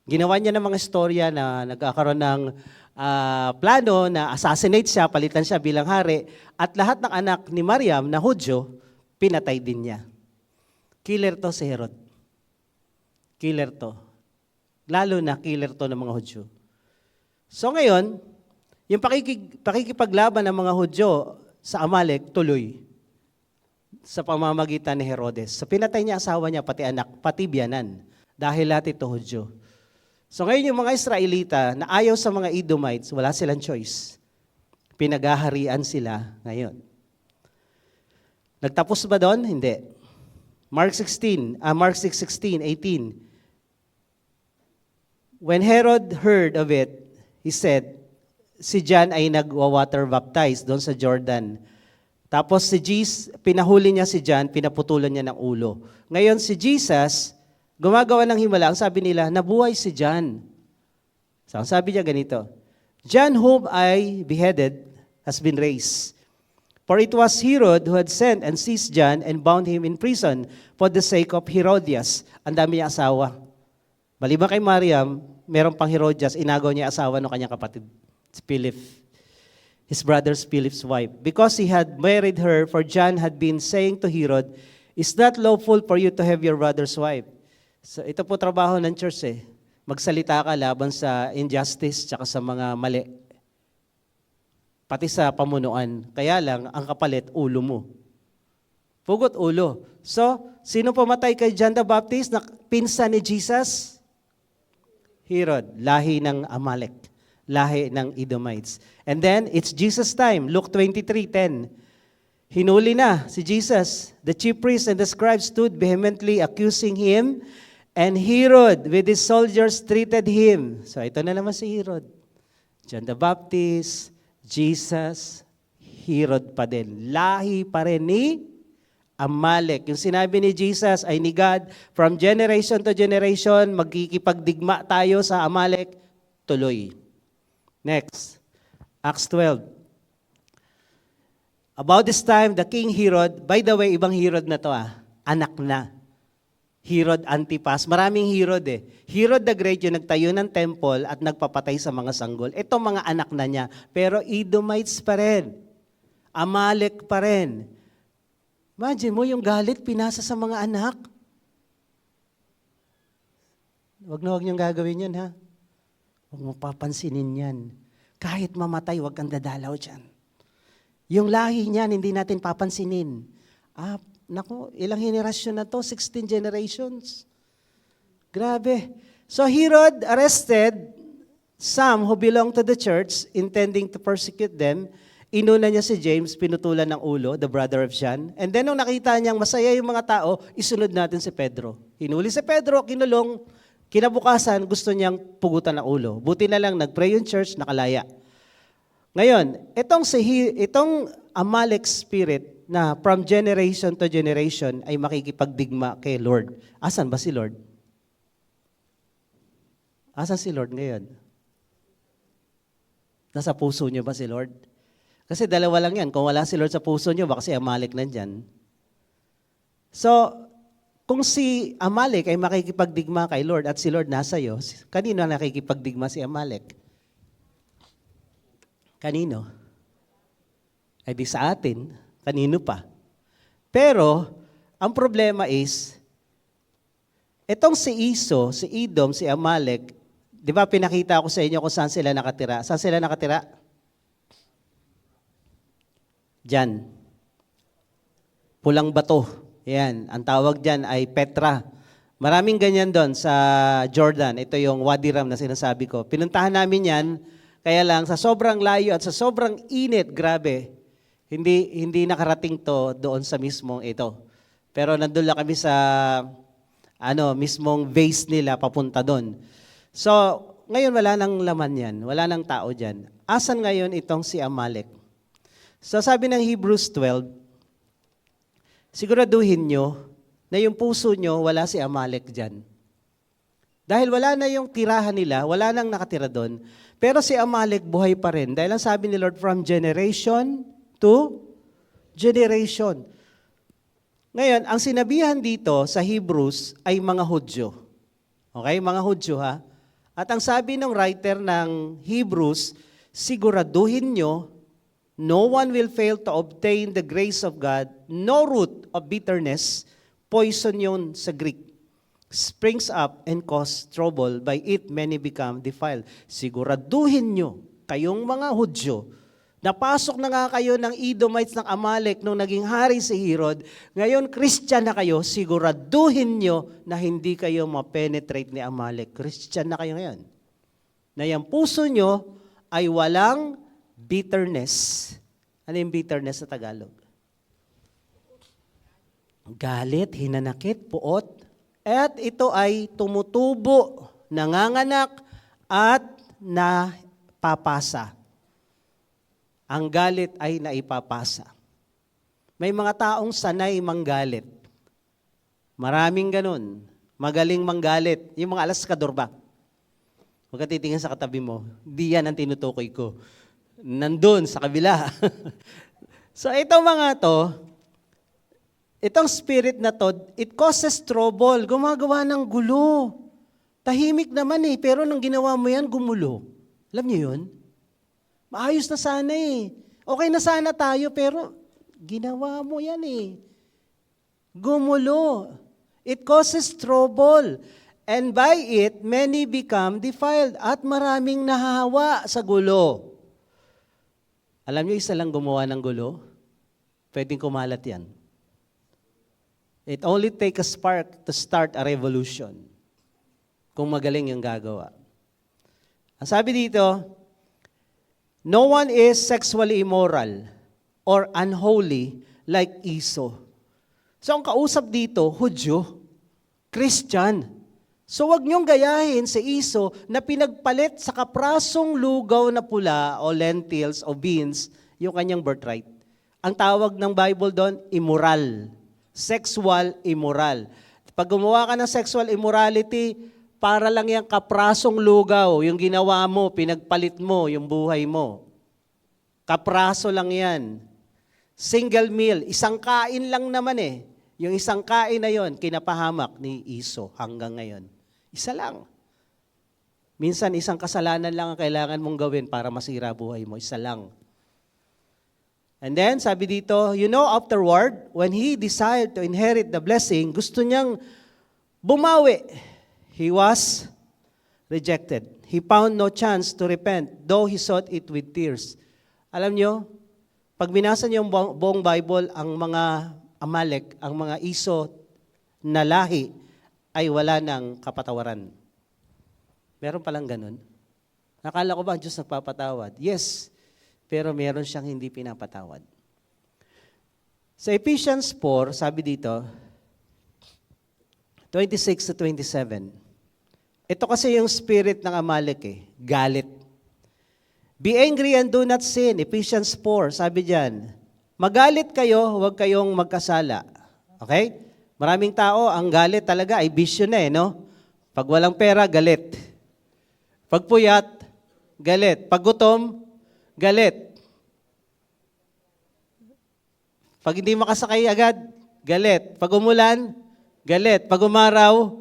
Ginawa niya ng mga istorya na nagkakaroon ng plano na assassinate siya, palitan siya bilang hari, at lahat ng anak ni Mariam na Hudyo, pinatay din niya. Killer to si Herod. Killer to. Lalo na killer to ng mga Hudyo. So ngayon, yung pakikipaglaban ng mga Hudyo sa Amalek, tuloy sa pamamagitan ni Herodes. So pinatay niya asawa niya, pati anak, pati biyanan, dahil lahat ito Hudyo. So ngayon yung mga Israelita na ayaw sa mga Edomites, wala silang choice. Pinagaharian sila ngayon. Nagtapos ba doon? Hindi. Mark 6:16, 18. When Herod heard of it, he said, si John ay nagwa-water baptize doon sa Jordan. Tapos si Jesus, pinahuli niya si John, pinaputulan niya ng ulo. Ngayon si Jesus, gumagawa ng himala, ang sabi nila, nabuhay si John. So ang sabi niya ganito, John whom I beheaded has been raised. For it was Herod who had sent and seized John and bound him in prison for the sake of Herodias. Ang dami niya asawa. Maliban kay Mariam, meron pang Herodias, inagaw niya asawa ng kanyang kapatid, Philip, his brother Philip's wife. Because he had married her, for John had been saying to Herod, "Is not lawful for you to have your brother's wife?" So ito po trabaho ng church eh. Magsalita ka laban sa injustice tsaka sa mga mali. Pati sa pamunuan. Kaya lang, ang kapalit, ulo mo. Pugot ulo. So, sino pumatay kay John the Baptist na pinsan ni Jesus? Herod, lahi ng Amalek, lahi ng Edomites. And then, it's Jesus' time. Luke 23:10. Hinuli na si Jesus. The chief priests and the scribes stood vehemently accusing him, and Herod with his soldiers treated him. So ito na naman si Herod. John the Baptist, Jesus, Herod pa din. Lahi pa rin ni Amalek. Yung sinabi ni Jesus ay ni God, from generation to generation, magkikipagdigma tayo sa Amalek, tuloy. Next, Acts 12. About this time, the King Herod, by the way, ibang Herod na to anak na. Herod Antipas. Maraming Herod eh. Herod the Great yung nagtayo ng temple at nagpapatay sa mga sanggol. Ito mga anak na niya. Pero Edomites pa rin. Amalek pa rin. Imagine mo yung galit pinasa sa mga anak. Huwag na huwag niyong gagawin yun ha. Huwag mo papansinin yan. Kahit mamatay, huwag kang dadalaw dyan. Yung lahi niyan, hindi natin papansinin. Naku, ilang henerasyon na to? 16 generations. Grabe. So Herod arrested some who belong to the church, intending to persecute them. Inuna niya si James, pinutulan ng ulo, the brother of John. And then nung nakita niyang masaya yung mga tao, isunod natin si Pedro. Hinuli si Pedro, kinulong, kinabukasan, gusto niyang pugutan ng ulo. Buti na lang, nag-pray yung church, nakalaya. Ngayon, itong Amalek spirit na from generation to generation ay makikipagdigma kay Lord. Asan ba si Lord? Asan si Lord ngayon? Nasa puso niyo ba si Lord? Kasi dalawa lang yan. Kung wala si Lord sa puso niyo, baka si Amalek nandyan. So, kung si Amalek ay makikipagdigma kay Lord at si Lord nasa iyo, kanino nakikipagdigma si Amalek? Kanino? Ay di sa atin. Kanino pa? Pero, ang problema is, itong si Iso, si Edom, si Amalek, di ba pinakita ko sa inyo kung saan sila nakatira? Saan sila nakatira? Diyan. Pulang bato. Yan. Ang tawag diyan ay Petra. Maraming ganyan doon sa Jordan. Ito yung Wadi Ram na sinasabi ko. Pinuntahan namin yan, kaya lang sa sobrang layo at sa sobrang init, grabe, hindi nakarating to doon sa mismong ito. Pero nandun lang kami sa mismong base nila papunta doon. So, ngayon wala nang laman yan. Wala nang tao dyan. Asan ngayon itong si Amalek? So, sabi ng Hebrews 12, siguraduhin nyo na yung puso nyo, wala si Amalek dyan. Dahil wala na yung tirahan nila, wala nang nakatira doon. Pero si Amalek buhay pa rin. Dahil ang sabi ni Lord, from generation to generation. Ngayon, ang sinabihan dito sa Hebrews ay mga Hudyo. Okay, mga Hudyo ha? At ang sabi ng writer ng Hebrews, siguraduhin nyo, no one will fail to obtain the grace of God, no root of bitterness, poison yun sa Greek, springs up and cause trouble, by it many become defiled. Siguraduhin nyo, kayong mga Hudyo, napasok na nga kayo ng Edomites ng Amalek nung naging hari si Herod, ngayon Christian na kayo, siguraduhin nyo na hindi kayo ma-penetrate ni Amalek. Christian na kayo ngayon. Na yung puso nyo ay walang bitterness. Ano yung bitterness sa Tagalog? Galit, hinanakit, puot. At ito ay tumutubo, nanganganak, at napapasa. Ang galit ay naipapasa. May mga taong sanay manggalit. Maraming ganun. Magaling manggalit. Yung mga alaskador ba? Huwag ka titingin sa katabi mo. Di yan ang tinutukoy ko. Nandun sa kabila. So itong mga to, itong spirit na to, it causes trouble. Gumagawa ng gulo. Tahimik naman pero nung ginawa mo yan, gumulo. Alam niyo yun? Maayos na sana Okay na sana tayo, pero ginawa mo yan Gumulo. It causes trouble. And by it, many become defiled. At maraming nahahawa sa gulo. Alam niyo, isa lang gumawa ng gulo? Pwedeng kumalat yan. It only takes a spark to start a revolution. Kung magaling yung gagawa. Ang sabi dito, no one is sexually immoral or unholy like Esau. So ang kausap dito, Hudyo, Christian. So wag niyong gayahin si Esau na pinagpalit sa kaprasong lugaw na pula o lentils o beans yung kanyang birthright. Ang tawag ng Bible doon, immoral. Sexual immoral. Pag gumawa ka ng sexual immorality, para lang yung kaprasong lugaw, yung ginawa mo, pinagpalit mo yung buhay mo. Kapraso lang yan. Single meal, isang kain lang naman Yung isang kain na yon, kinapahamak ni Esau hanggang ngayon. Isa lang. Minsan isang kasalanan lang ang kailangan mong gawin para masira buhay mo. Isa lang. And then, sabi dito, afterward, when he desired to inherit the blessing, gusto niyang bumawi. He was rejected. He found no chance to repent, though he sought it with tears. Alam nyo, pag binasa niyo yung buong Bible, ang mga Amalek, ang mga Iso na lahi, ay wala ng kapatawaran. Meron palang ganun. Nakala ko ba ang Diyos nagpapatawad? Yes, pero meron siyang hindi pinapatawad. Sa Ephesians 4, sabi dito, 26 to 27, ito kasi yung spirit ng Amalek galit. Be angry and do not sin. Ephesians 4, sabi diyan, magalit kayo, huwag kayong magkasala. Okay? Maraming tao, ang galit talaga ay bisyo na no? Pag walang pera, galit. Pag puyat, galit. Pag gutom, galit. Pag hindi makasakay agad, galit. Pag umulan, galit. Pag umaraw,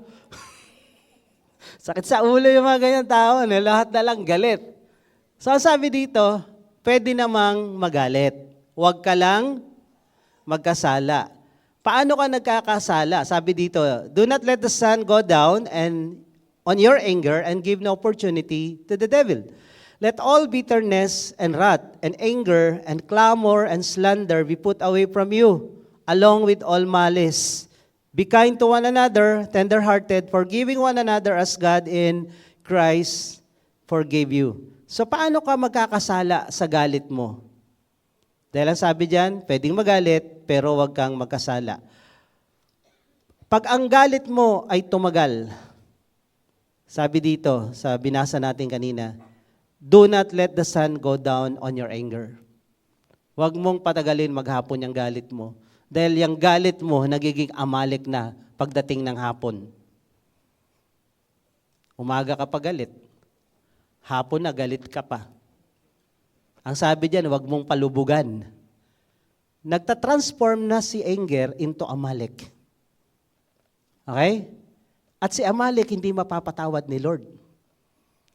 sakit sa ulo yung mga ganyan tao, lahat na lang galit. So sabi dito, pwede namang magalit. Huwag ka lang magkasala. Paano ka nagkakasala? Sabi dito, do not let the sun go down and on your anger and give no opportunity to the devil. Let all bitterness and wrath and anger and clamor and slander be put away from you, along with all malice. Be kind to one another, tender-hearted, forgiving one another as God in Christ forgave you. So paano ka magkakasala sa galit mo? Dahil ang sabi diyan, pwedeng magalit, pero wag kang magkasala. Pag ang galit mo ay tumagal, sabi dito, sa binasa natin kanina, do not let the sun go down on your anger. Huwag mong patagalin maghapon yung galit mo. Dahil yung galit mo, nagiging Amalek na pagdating ng hapon. Umaga ka pa galit. Hapon na, galit ka pa. Ang sabi diyan, huwag mong palubugan. Nagtatransform na si anger into Amalek. Okay? At si Amalek hindi mapapatawad ni Lord.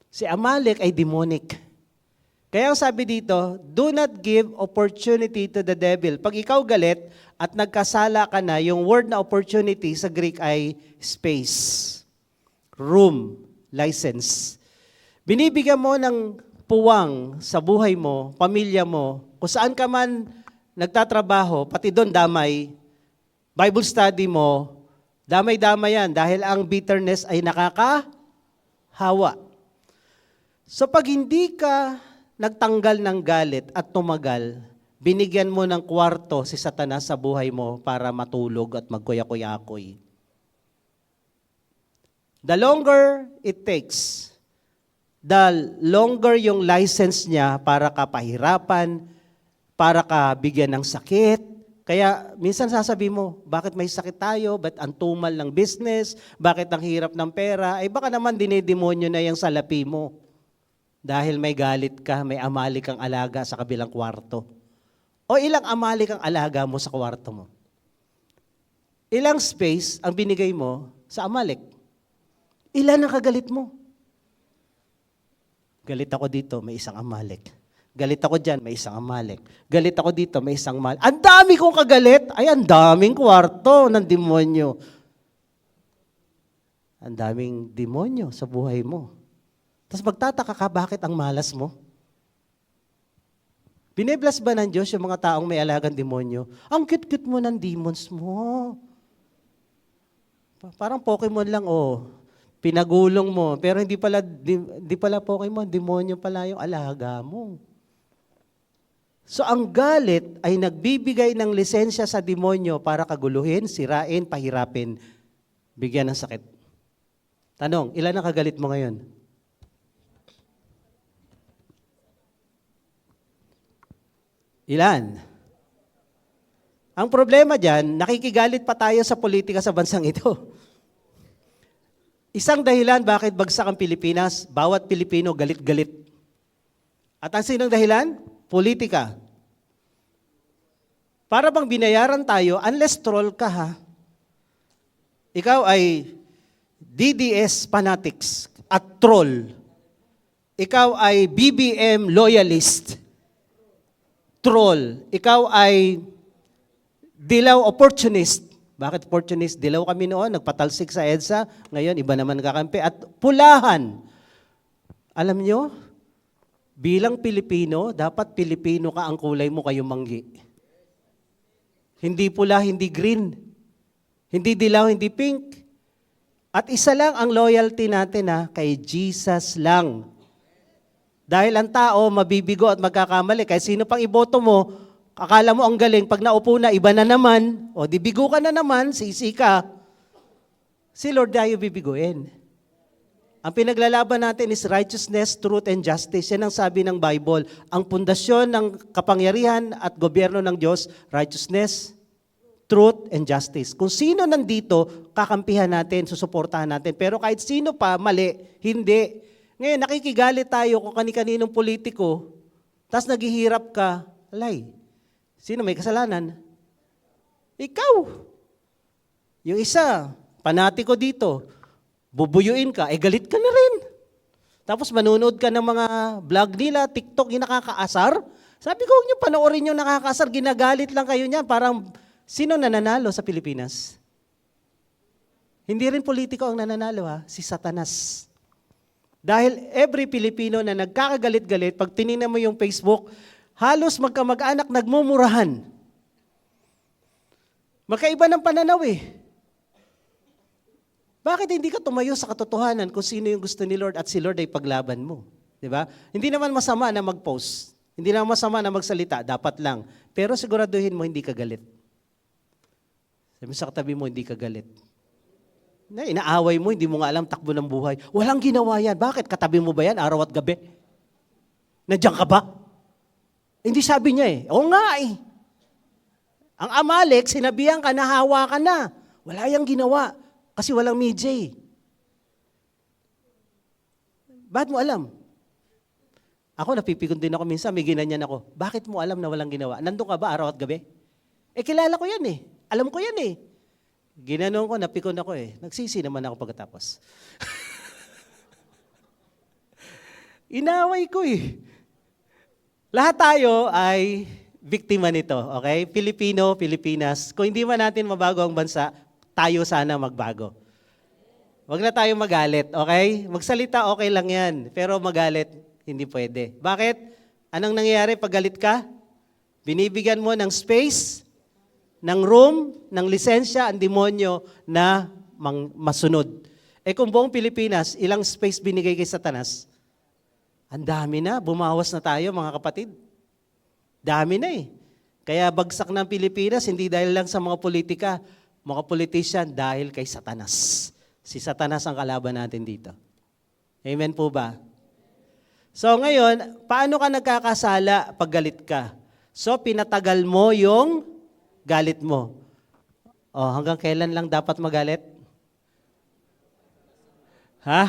Si Amalek ay demonic. Kaya ang sabi dito, do not give opportunity to the devil. Pag ikaw galit at nagkasala ka na, yung word na opportunity sa Greek ay space, room, license. Binibigyan mo ng puwang sa buhay mo, pamilya mo, kung saan ka man nagtatrabaho, pati doon damay, Bible study mo, damay-damay yan dahil ang bitterness ay nakakahawa. So pag hindi ka nagtanggal ng galit at tumagal, binigyan mo ng kwarto si Satanas sa buhay mo para matulog at magkuya-kuyakoy. The longer it takes, the longer yung license niya para ka pahirapan, para ka bigyan ng sakit. Kaya minsan sasabi mo, bakit may sakit tayo? Ba't ang tumal ng business? Bakit ang hirap ng pera? Ay baka naman dinidemonyo na yung salapi mo. Dahil may galit ka, may Amalek kang alaga sa kabilang kwarto. O ilang Amalek ang alaga mo sa kwarto mo? Ilang space ang binigay mo sa Amalek? Ilan ang kagalit mo? Galit ako dito, may isang Amalek. Galit ako dyan, may isang Amalek. Galit ako dito, may isang Amalek. Ang dami kong kagalit, ay ang daming kwarto ng demonyo. Ang daming demonyo sa buhay mo. Tapos magtataka ka, bakit ang malas mo? Binebless ba ng Diyos yung mga taong may alagang demonyo? Ang cute-cute mo ng demons mo. Parang Pokemon lang, pinagulong mo. Pero hindi pala Pokemon, demonyo pala yung alaga mo. So ang galit ay nagbibigay ng lisensya sa demonyo para kaguluhin, sirain, pahirapin, bigyan ng sakit. Tanong, ilan ang kagalit mo ngayon? Ilan? Ang problema dyan, nakikigalit pa tayo sa politika sa bansang ito. Isang dahilan bakit bagsak ang Pilipinas, bawat Pilipino galit-galit. At ang sinong dahilan? Politika. Para bang binayaran tayo, unless troll ka ha, ikaw ay DDS fanatics at troll. Ikaw ay BBM loyalist. Troll. Ikaw ay dilaw opportunist. Bakit opportunist? Dilaw kami noon, nagpatalsik sa EDSA. Ngayon, iba naman kakampi. At pulahan. Alam nyo, bilang Pilipino, dapat Pilipino ka ang kulay mo kayo manggi. Hindi pula, hindi green. Hindi dilaw, hindi pink. At isa lang ang loyalty natin kay Jesus lang. Dahil ang tao mabibigo at magkakamali. Kaya sino pang iboto mo, akala mo ang galing, pag naupo na, iba na naman, o di bigo ka na naman, sisi ka. Si Lord tayo bibiguin. Ang pinaglalaban natin is righteousness, truth, and justice. Yan ang sabi ng Bible. Ang pundasyon ng kapangyarihan at gobyerno ng Diyos, righteousness, truth, and justice. Kung sino nandito, kakampihan natin, susuportahan natin. Pero kahit sino pa, mali, hindi. Ngayon, nakikigalit tayo kung kani-kaninong politiko, tapos naghihirap ka, alay, sino may kasalanan? Ikaw. Yung isa, panatiko dito, bubuyuin ka, galit ka na rin. Tapos manunood ka ng mga vlog nila, TikTok, yung nakakaasar. Sabi ko, huwag niyo panoorin yung nakakaasar, ginagalit lang kayo niyan. Parang, sino nananalo sa Pilipinas? Hindi rin politiko ang nananalo si Satanas. Dahil every Pilipino na nagkakagalit-galit, pag tinignan mo yung Facebook, halos magkamag-anak nagmumurahan. Magkaiba ng pananaw Bakit hindi ka tumayo sa katotohanan kung sino yung gusto ni Lord at si Lord ay paglaban mo? Diba? Hindi naman masama na mag-post. Hindi naman masama na magsalita. Dapat lang. Pero siguraduhin mo hindi ka galit. Sabi sa katabi mo, hindi ka galit. Na inaaway mo, hindi mo nga alam takbo ng buhay. Walang ginawa yan. Bakit? Katabi mo ba yan araw at gabi? Nandiyan ka ba? Hindi sabi niya Oo nga Ang Amalek, sinabihan ka, nahawa ka na. Wala yang ginawa. Kasi walang media Bakit mo alam? Ako, napipikon din ako minsan, may ginanyan ako. Bakit mo alam na walang ginawa? Nandun ka ba araw at gabi? Kilala ko yan Alam ko yan Ginanon ko, napikon ako Nagsisi naman ako pagkatapos. Inaway ko Lahat tayo ay biktima nito, okay? Pilipino, Pilipinas. Kung hindi man natin mabago ang bansa, tayo sana magbago. Huwag na tayo magalit, okay? Magsalita, okay lang yan. Pero magalit, hindi pwede. Bakit? Anong nangyayari pag galit ka? Binibigyan mo ng space, ng room, ng lisensya, ang demonyo na masunod. Kung buong Pilipinas, ilang space binigay kay Satanas? Ang dami na, bumawas na tayo mga kapatid. Dami na Kaya bagsak ng Pilipinas, hindi dahil lang sa mga politika, mga politician, dahil kay Satanas. Si Satanas ang kalaban natin dito. Amen po ba? So ngayon, paano ka nagkakasala pag galit ka? So pinatagal mo yung galit mo. Hanggang kailan lang dapat magalit? Ha?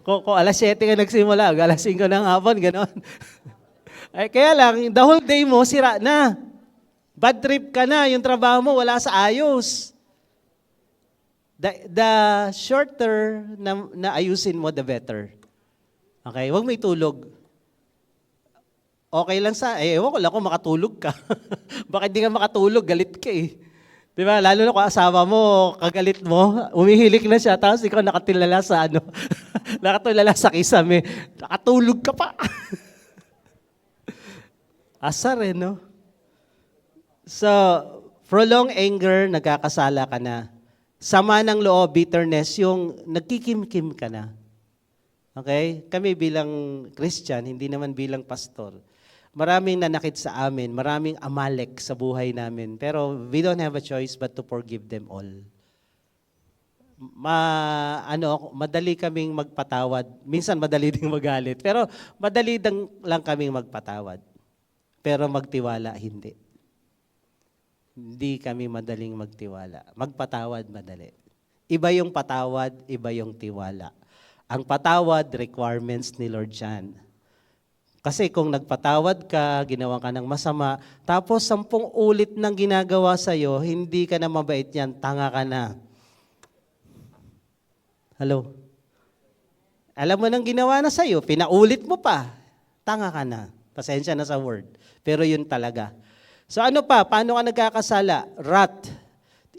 kung alas 7 ka nagsimula, alas 5 ng hapon, gano'n. Kaya lang, the whole day mo, sira na. Bad trip ka na, yung trabaho mo wala sa ayos. The shorter na ayusin mo, the better. Okay, huwag may tulog. Okay lang ewan ko lang kung makatulog ka. Baka hindi ka makatulog, galit ka Diba? Lalo na kung asawa mo, kagalit mo, umihilik na siya, tapos ikaw nakatilala sa nakatulala sa kisame. Nakatulog ka pa. Asar no? So, prolonged anger, nagkakasala ka na. Sama ng loob, bitterness, yung nagkikimkim ka na. Okay? Kami bilang Christian, hindi naman bilang pastor. Maraming nanakit sa amin, maraming Amalek sa buhay namin. Pero we don't have a choice but to forgive them all. Madali kaming magpatawad. Minsan madali ding magalit. Pero madali lang kaming magpatawad. Pero magtiwala, hindi. Hindi kami madaling magtiwala. Magpatawad, madali. Iba yung patawad, iba yung tiwala. Ang patawad, requirements ni Lord yan. Kasi kung nagpatawad ka, ginawa ka ng masama, tapos 10 ulit nang ginagawa sa'yo, hindi ka na mabait yan, tanga ka na. Hello? Alam mo nang ginawa na sa'yo, pinaulit mo pa, tanga ka na. Pasensya na sa word. Pero yun talaga. So paano ka nagkakasala? Wrath.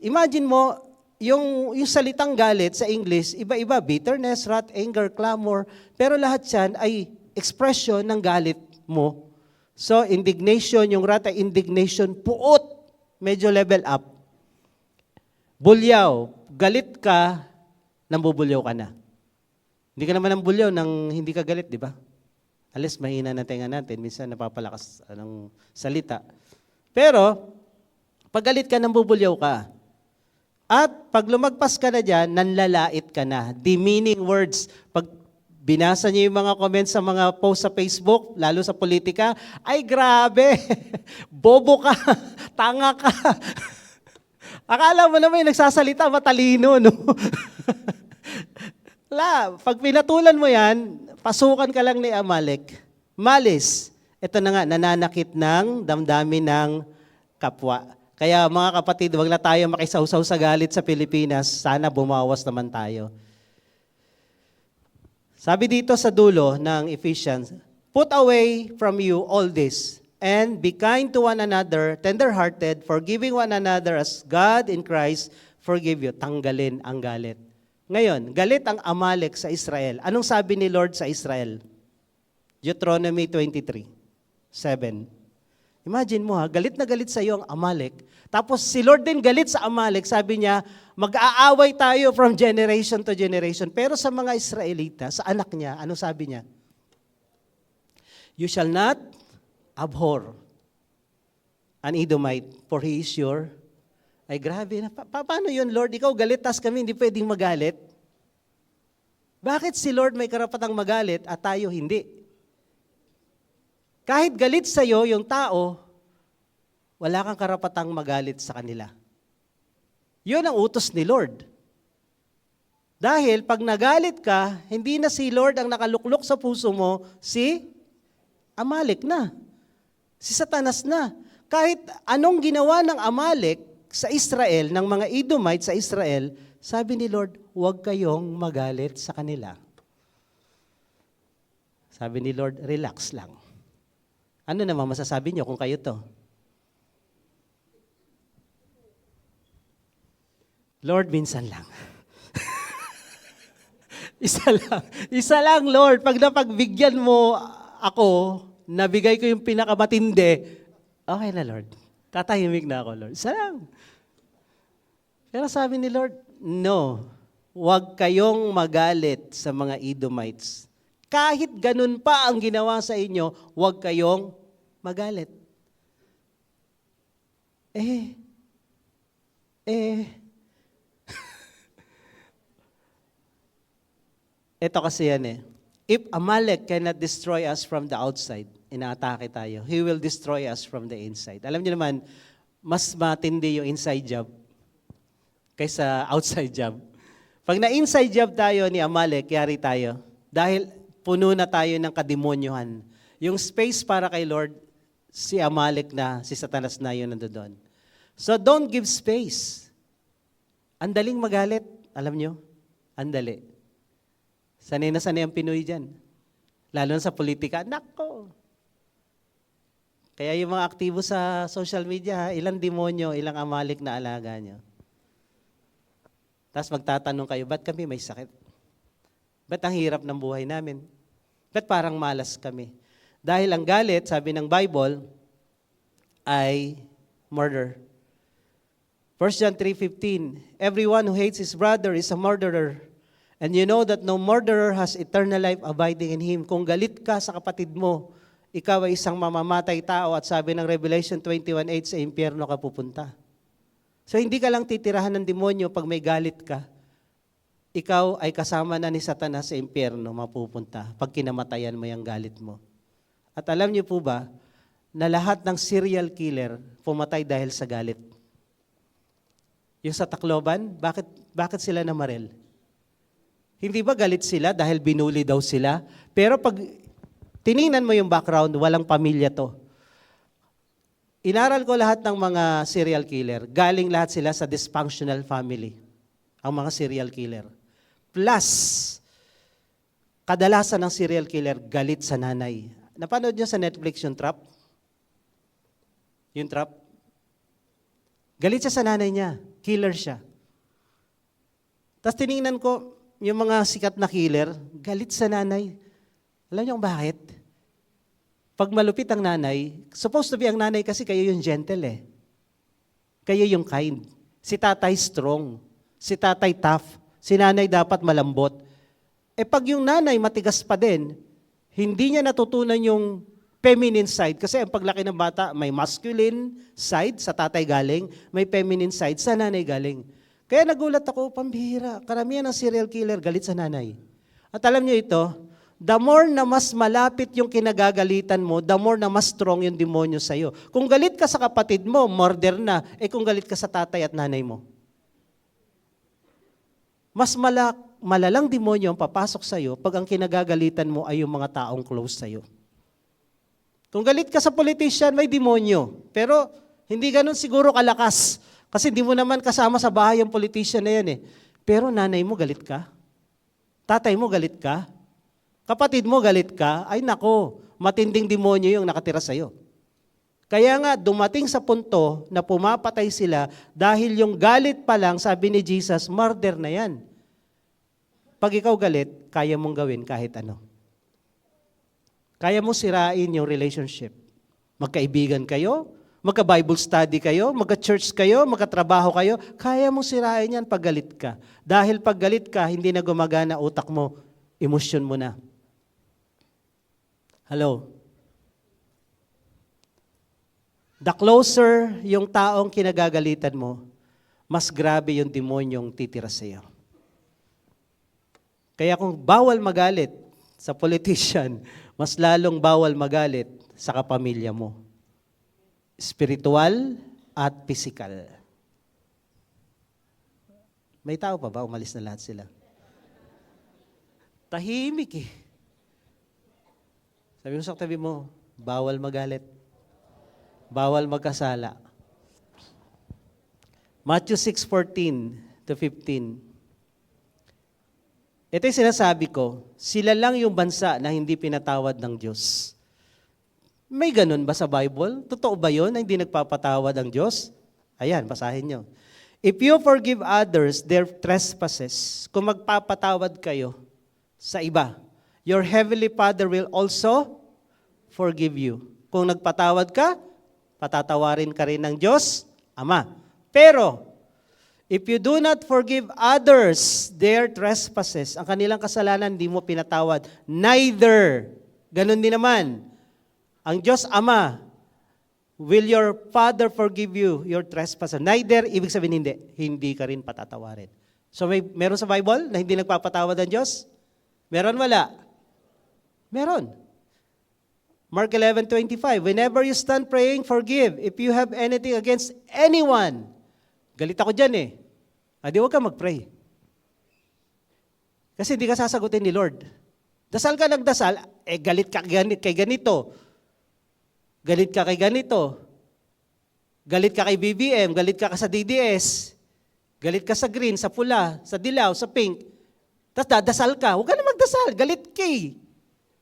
Imagine mo, yung salitang galit sa English, iba-iba, bitterness, wrath, anger, clamor, pero lahat yan ay expression ng galit mo. So, indignation, yung wrath ay indignation, puot, medyo level up. Bulyaw, galit ka, nambubulyaw ka na. Hindi ka naman nambulyaw nang hindi ka galit, di ba? Alis, mahina na tenga natin, minsan napapalakas ng salita. Pero, pag galit ka, nambubulyaw ka. At pag lumagpas ka na dyan, nanlalait ka na. Demeaning words. Pag binasa niyo yung mga comments sa mga post sa Facebook, lalo sa politika, ay grabe, bobo ka, tanga ka. Akala mo naman yung nagsasalita, matalino, no? Pag pinatulan mo yan, pasukan ka lang ni Amalek. Malis, ito na nga, nananakit ng damdamin ng kapwa. Kaya mga kapatid, wag na tayo makisawsaw sa galit sa Pilipinas. Sana bumawas naman tayo. Sabi dito sa dulo ng Ephesians, put away from you all this, and be kind to one another, tender-hearted, forgiving one another as God in Christ forgive you. Tanggalin ang galit. Ngayon, galit ang Amalek sa Israel. Anong sabi ni Lord sa Israel? Deuteronomy 23:7. Imagine mo galit na galit sa iyo ang Amalek. Tapos si Lord din galit sa Amalek. Sabi niya, mag-aaway tayo from generation to generation. Pero sa mga Israelita, sa anak niya, ano sabi niya? You shall not abhor an Edomite, for he is your... Ay grabe, paano yun Lord? Ikaw galit, tas kami hindi pwedeng magalit. Bakit si Lord may karapatang magalit at tayo hindi? Kahit galit sa iyo yung tao, wala kang karapatang magalit sa kanila. Yun ang utos ni Lord. Dahil pag nagalit ka, hindi na si Lord ang nakaluklok sa puso mo, si Amalek na. Si Satanas na. Kahit anong ginawa ng Amalek sa Israel, ng mga Edomite sa Israel, sabi ni Lord, huwag kayong magalit sa kanila. Sabi ni Lord, relax lang. Ano naman masasabi niyo kung kayo to? Lord, minsan lang. Isa lang, Lord. Pag napagbigyan mo ako, nabigay ko yung pinakamatindi, okay na, Lord. Tatahimik na ako, Lord. Isa lang. Pero sabi ni Lord, no. Huwag kayong magalit sa mga Edomites. Kahit ganun pa ang ginawa sa inyo, huwag kayong magalit. Ito kasi yan If Amalek cannot destroy us from the outside, inaatake tayo, he will destroy us from the inside. Alam niyo naman, mas matindi yung inside job kaysa outside job. Pag na-inside job tayo ni Amalek, yari tayo. Dahil puno na tayo ng kademonyohan. Yung space para kay Lord, si Amalek na, si Satanas na yun nandoon. So don't give space. Andaling magalit, alam nyo? Andali. Sanay na sanay ang Pinoy dyan. Lalo na sa politika, nako. Kaya yung mga aktibo sa social media, ilang demonyo, ilang Amalek na alaga nyo. Tapos magtatanong kayo, ba't kami may sakit? Ba't ang hirap ng buhay namin? Ba't parang malas kami? Dahil ang galit, sabi ng Bible, ay murder. 1 John 3:15, everyone who hates his brother is a murderer. And you know that no murderer has eternal life abiding in him. Kung galit ka sa kapatid mo, ikaw ay isang mamamatay tao at sabi ng Revelation 21:8, sa impyerno ka pupunta. So hindi ka lang titirahan ng demonyo pag may galit ka. Ikaw ay kasama na ni Satanas sa impyerno mapupunta pag kinamatayan mo yung galit mo. At alam niyo po ba, na lahat ng serial killer pumatay dahil sa galit. Yung sa Tacloban, bakit sila namaril? Hindi ba galit sila dahil binuli daw sila? Pero pag tiningnan mo yung background, walang pamilya to. Inaral ko lahat ng mga serial killer. Galing lahat sila sa dysfunctional family. Ang mga serial killer. Plus, kadalasan ng serial killer galit sa nanay. Napanood niyo sa Netflix yung Trap? Yung Trap? Galit siya sa nanay niya. Killer siya. Tapos tiningnan ko, yung mga sikat na killer, galit sa nanay. Alam niyo kung bakit? Pag malupit ang nanay, supposed to be ang nanay kasi kayo yung gentle eh. Kayo yung kind. Si tatay strong. Si tatay tough. Si nanay dapat malambot. Eh pag yung nanay matigas pa din, hindi niya natutunan yung feminine side. Kasi ang paglaki ng bata, may masculine side sa tatay galing, may feminine side sa nanay galing. Kaya nagulat ako, pambihira. Karamihan ng serial killer galit sa nanay. At alam niyo ito, the more na mas malapit yung kinagagalitan mo, the more na mas strong yung demonyo sa'yo. Kung galit ka sa kapatid mo, murder na. Eh kung galit ka sa tatay at nanay mo, mas malalang demonyo ang papasok sa'yo pag ang kinagagalitan mo ay yung mga taong close sa'yo. Kung galit ka sa politician, may demonyo. Pero hindi ganun siguro kalakas. Kasi hindi mo naman kasama sa bahay yung politician na yan eh. Pero nanay mo galit ka? Tatay mo galit ka? Kapatid mo galit ka? Ay nako, matinding demonyo yung nakatira sa'yo. Kaya nga dumating sa punto na pumapatay sila dahil yung galit pa lang, sabi ni Jesus, murder na yan. Pag ikaw galit, kaya mong gawin kahit ano. Kaya mo sirain yung relationship. Magkaibigan kayo, magka-Bible study kayo, magka-church kayo, magka-trabaho kayo, kaya mo sirain yan pag galit ka. Dahil pag galit ka, hindi na gumagana utak mo, emosyon mo na. Hello? The closer yung taong kinagagalitan mo, mas grabe yung demonyong titira sa iyo. Kaya kung bawal magalit sa politician, mas lalong bawal magalit sa kapamilya mo. Spiritual at physical. May tao pa ba? Umalis na lahat sila. Tahimik eh. Sabi mo sa tabi mo, bawal magalit. Bawal magkasala. Matthew 6:14 to 15. Ito yung sinasabi ko, sila lang yung bansa na hindi pinatawad ng Diyos. May ganun ba sa Bible? Totoo ba yun na hindi nagpapatawad ang Diyos? Ayan, basahin nyo. If you forgive others their trespasses, kung magpapatawad kayo sa iba, your heavenly Father will also forgive you. Kung nagpatawad ka, patatawarin ka rin ng Diyos, Ama. Pero, if you do not forgive others their trespasses, ang kanilang kasalanan hindi mo pinatawad, neither, ganun din naman, ang Diyos Ama, will your Father forgive you your trespasses? Neither, ibig sabihin hindi ka rin patatawarin. So meron sa Bible na hindi nagpapatawad ang Diyos? Meron, wala? Meron. Mark 11:25, whenever you stand praying, forgive. If you have anything against anyone, galit ako dyan eh. Di huwag ka mag-pray. Kasi hindi ka sasagutin ni Lord. Dasal ka ng dasal, galit ka kay ganito. Galit ka kay ganito. Galit ka kay BBM, galit ka sa DDS. Galit ka sa green, sa pula, sa dilaw, sa pink. Tapos dadasal ka. Huwag ka na magdasal, galit ka eh.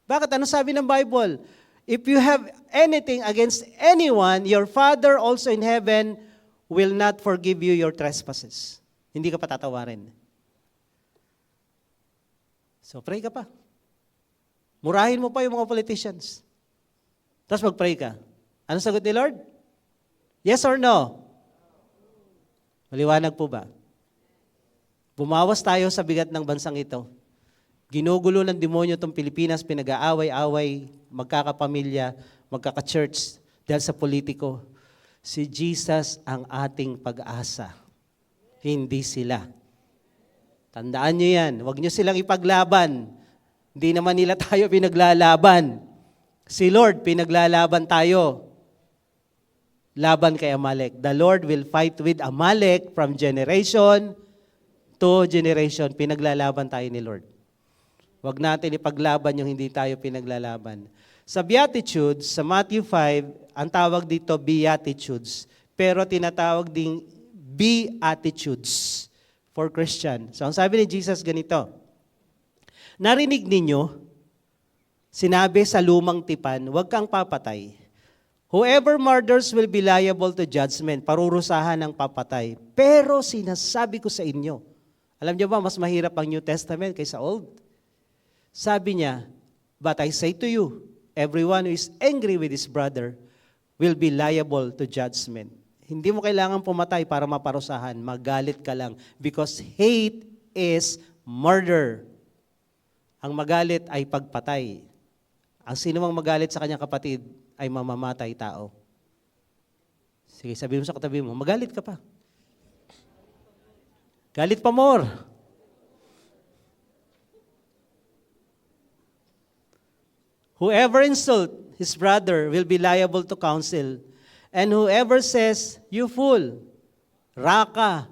Bakit? Ano sabi ng Bible? If you have anything against anyone, your Father also in heaven will not forgive you your trespasses. Hindi ka patatawarin. So pray ka pa. Murahin mo pa yung mga politicians. Tapos mag-pray ka. Ano sagot ni Lord? Yes or no? Maliwanag po ba? Bumawas tayo sa bigat ng bansang ito. Ginugulo ng demonyo itong Pilipinas, pinag-aaway-away, magkakapamilya, magkaka-church dahil sa politiko. Si Jesus ang ating pag-asa. Hindi sila. Tandaan nyo yan. Huwag nyo silang ipaglaban. Hindi naman nila tayo pinaglalaban. Si Lord, pinaglalaban tayo. Laban kay Amalek. The Lord will fight with Amalek from generation to generation. Pinaglalaban tayo ni Lord. Huwag natin ipaglaban yung hindi tayo pinaglalaban. Sa Beatitudes, sa Matthew 5, ang tawag dito Beatitudes. Pero tinatawag ding Beatitudes for Christian. So ang sabi ni Jesus ganito, narinig ninyo, sinabi sa lumang tipan, huwag kang papatay. Whoever murders will be liable to judgment. Parurusahan ng papatay. Pero sinasabi ko sa inyo, Alam niyo ba, mas mahirap ang New Testament kaysa Old? Sabi niya, but I say to you, everyone who is angry with his brother will be liable to judgment. Hindi mo kailangan pumatay para maparusahan. Magalit ka lang. Because hate is murder. Ang magalit ay pagpatay. Ang sino mang magalit sa kanyang kapatid ay mamamatay tao. Sige, sabi mo sa katabi mo, magalit ka pa. Galit pa more. Whoever insult his brother will be liable to counsel. And whoever says, you fool, raka,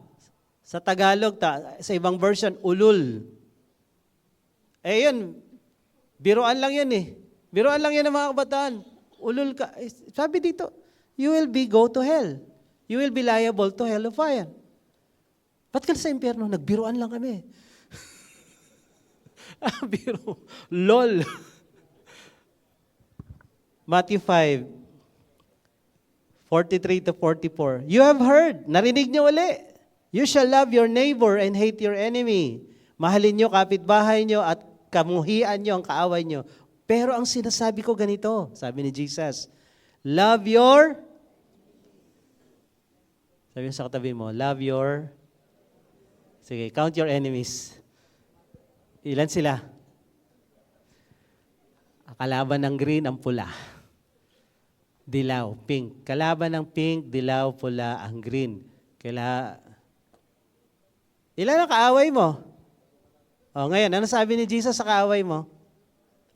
sa Tagalog, sa ibang version, ulul. Eh yun, biruan lang yan eh. Biruan lang yan ng mga kabataan. Ulul ka. Sabi dito, you will go to hell. You will be liable to hell of fire. Ba't ka sa impyerno? Nagbiruan lang kami. Biro. LOL. Matthew 5, 43 to 44. You have heard. Narinig niyo uli. You shall love your neighbor and hate your enemy. Mahalin niyo kapitbahay niyo at kamuhian niyo ang kaaway niyo. Pero ang sinasabi ko ganito, sabi ni Jesus, love your, sabi sa katabi mo, love your, sige, count your enemies. Ilan sila? Kalaban ng green, ang pula. Dilaw, pink. Kalaban ng pink, dilaw, pula, ang green. Ilan ang kaaway mo? O ngayon, ano sabi ni Jesus sa kaaway mo?